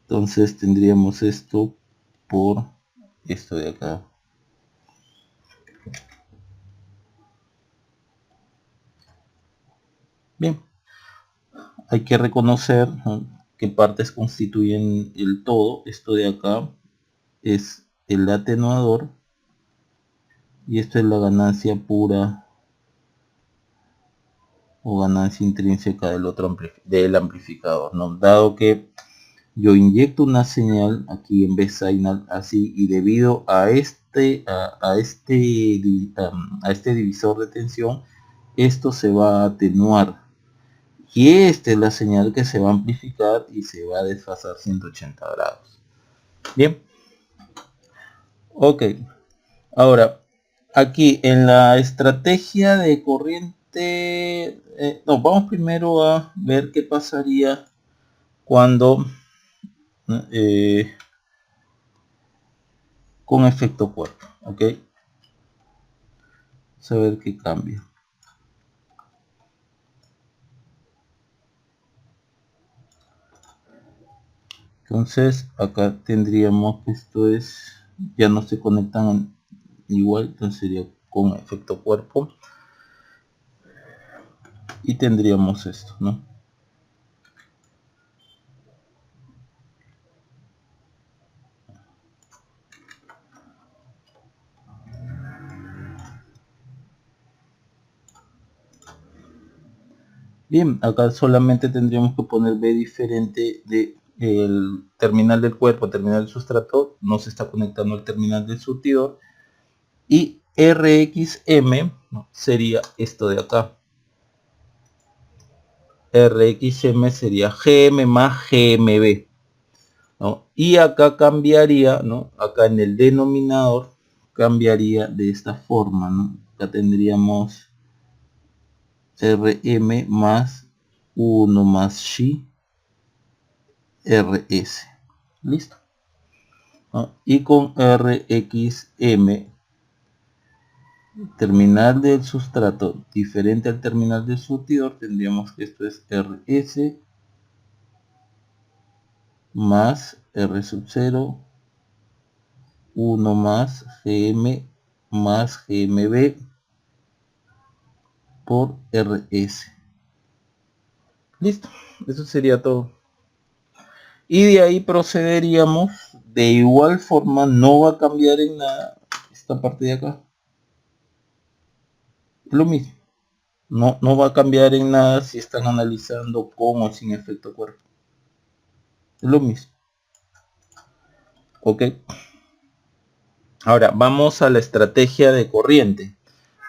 Entonces tendríamos esto por esto de acá. Bien, hay que reconocer, ¿no?, qué partes constituyen el todo. Esto de acá es el atenuador y esto es la ganancia pura o ganancia intrínseca del amplificador, ¿no? Dado que yo inyecto una señal aquí en B signal así, y debido a este divisor de tensión, esto se va a atenuar, y esta es la señal que se va a amplificar y se va a desfasar 180 grados. Bien, ok. Ahora, aquí en la estrategia de corriente, no, vamos primero a ver qué pasaría cuando con efecto cuerpo. Ok, saber qué cambia. Entonces acá tendríamos que esto es, ya no se conectan igual, entonces sería con efecto cuerpo, y tendríamos esto, ¿no? Bien, acá solamente tendríamos que poner B diferente de el terminal del cuerpo, terminal del sustrato, no se está conectando al terminal del surtidor, y RXM, ¿no?, sería esto de acá. RXM sería GM más GMB, ¿no? Y acá cambiaría, ¿no?, acá en el denominador cambiaría de esta forma, ¿no? Acá tendríamos RM más 1 más Xi RS. Listo, ¿no? Y con RXM, terminal del sustrato diferente al terminal del surtidor, tendríamos que esto es RS más R sub 0, 1 más GM más GMB por RS. Listo, eso sería todo. Y de ahí procederíamos de igual forma, no va a cambiar en nada esta parte de acá. Lo mismo, no va a cambiar en nada si están analizando con o sin efecto cuerpo. Es lo mismo. Ok. Ahora vamos a la estrategia de corriente,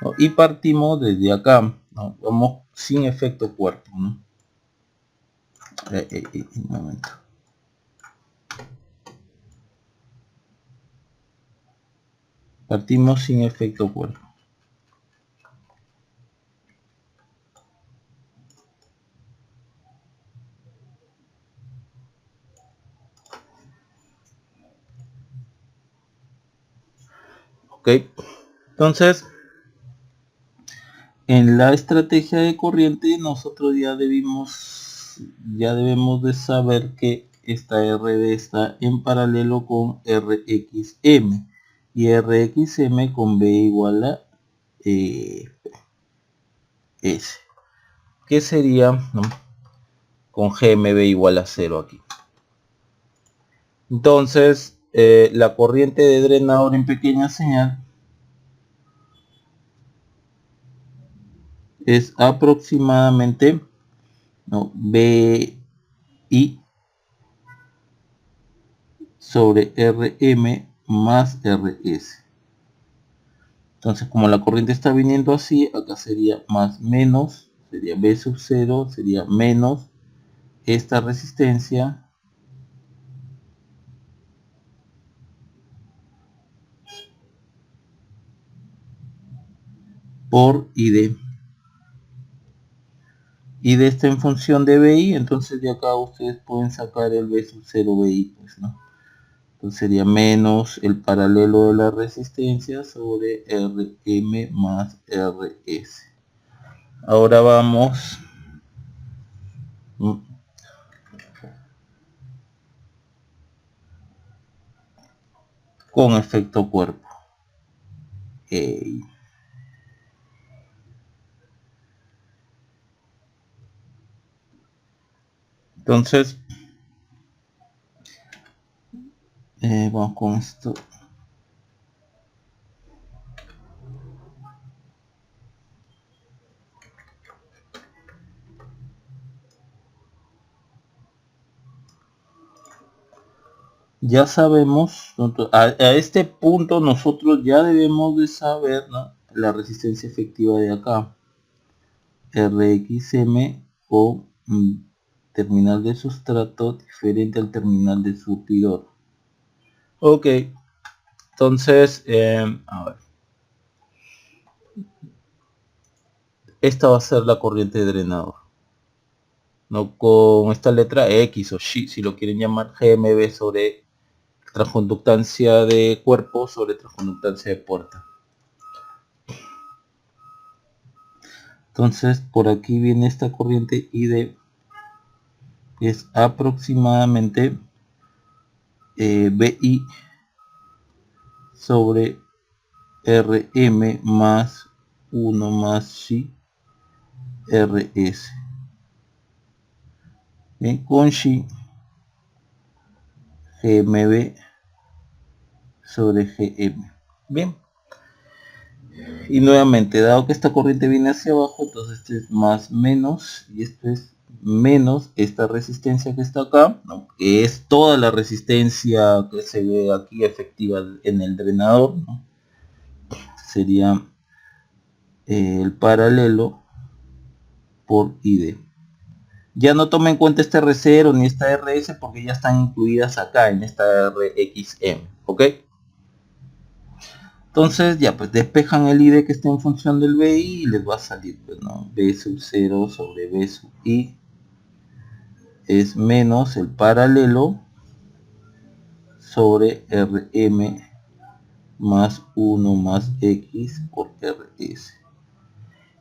¿no? Y partimos desde acá, ¿no? Vamos sin efecto cuerpo, ¿no? Un momento. Partimos sin efecto cuerpo. Ok. Entonces, en la estrategia de corriente nosotros ya debemos de saber que esta RD está en paralelo con RXM, y RXM con B igual a S, que sería, ¿no?, con GMB igual a 0 aquí. Entonces, la corriente de drenador en pequeña señal es aproximadamente, ¿no?, BI sobre RM más RS. Entonces, como la corriente está viniendo así, acá sería más menos, sería B sub 0, sería menos esta resistencia por ID. ID está en función de BI, entonces de acá ustedes pueden sacar el B sub 0 BI, pues, ¿no? Entonces sería menos el paralelo de la resistencia sobre RM más RS. Ahora vamos con efecto cuerpo. Entonces, vamos con esto. Ya sabemos, a este punto nosotros ya debemos de saber, ¿no?, la resistencia efectiva de acá. RXM o terminal de sustrato diferente al terminal de surtidor. Ok, entonces, a ver. Esta va a ser la corriente de drenador, ¿no?, con esta letra X o X, si lo quieren llamar, GMB sobre transconductancia de cuerpo sobre transconductancia de puerta. Entonces, por aquí viene esta corriente ID, que es aproximadamente BI sobre RM más 1 más Xi RS. Bien, con Xi GMB sobre GM. Bien. Y nuevamente, dado que esta corriente viene hacia abajo, entonces este es más menos, y esto es menos esta resistencia que está acá, ¿no?, que es toda la resistencia que se ve aquí efectiva en el drenador, ¿no? Sería el paralelo por ID. Ya no tome en cuenta este R0 ni esta RS porque ya están incluidas acá en esta RXM, ¿ok? Entonces ya pues despejan el ID que está en función del BI y les va a salir, pues, ¿no?, B sub 0 sobre B sub I es menos el paralelo sobre RM más 1 más X por RS.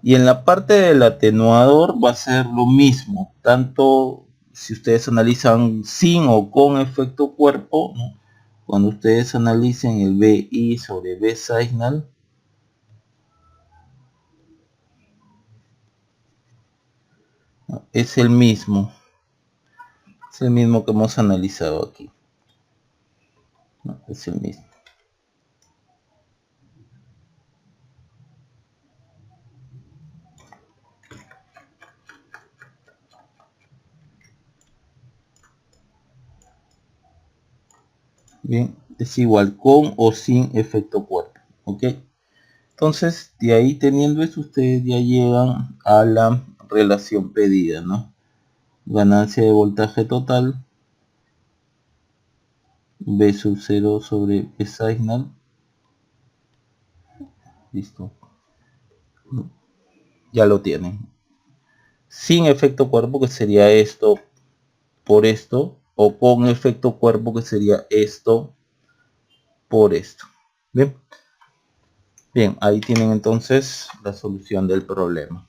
Y en la parte del atenuador va a ser lo mismo, tanto si ustedes analizan sin o con efecto cuerpo, ¿no?, cuando ustedes analicen el BI sobre B signal, ¿no?, es el mismo que hemos analizado aquí, ¿no?, es el mismo. Bien, es igual con o sin efecto cuerpo, ¿ok? Entonces, de ahí teniendo eso, ustedes ya llegan a la relación pedida, ¿no? Ganancia de voltaje total, B sub 0 sobre B signal. Listo. Ya lo tienen. Sin efecto cuerpo, que sería esto por esto, o con efecto cuerpo, que sería esto por esto. Bien. Bien, ahí tienen entonces la solución del problema.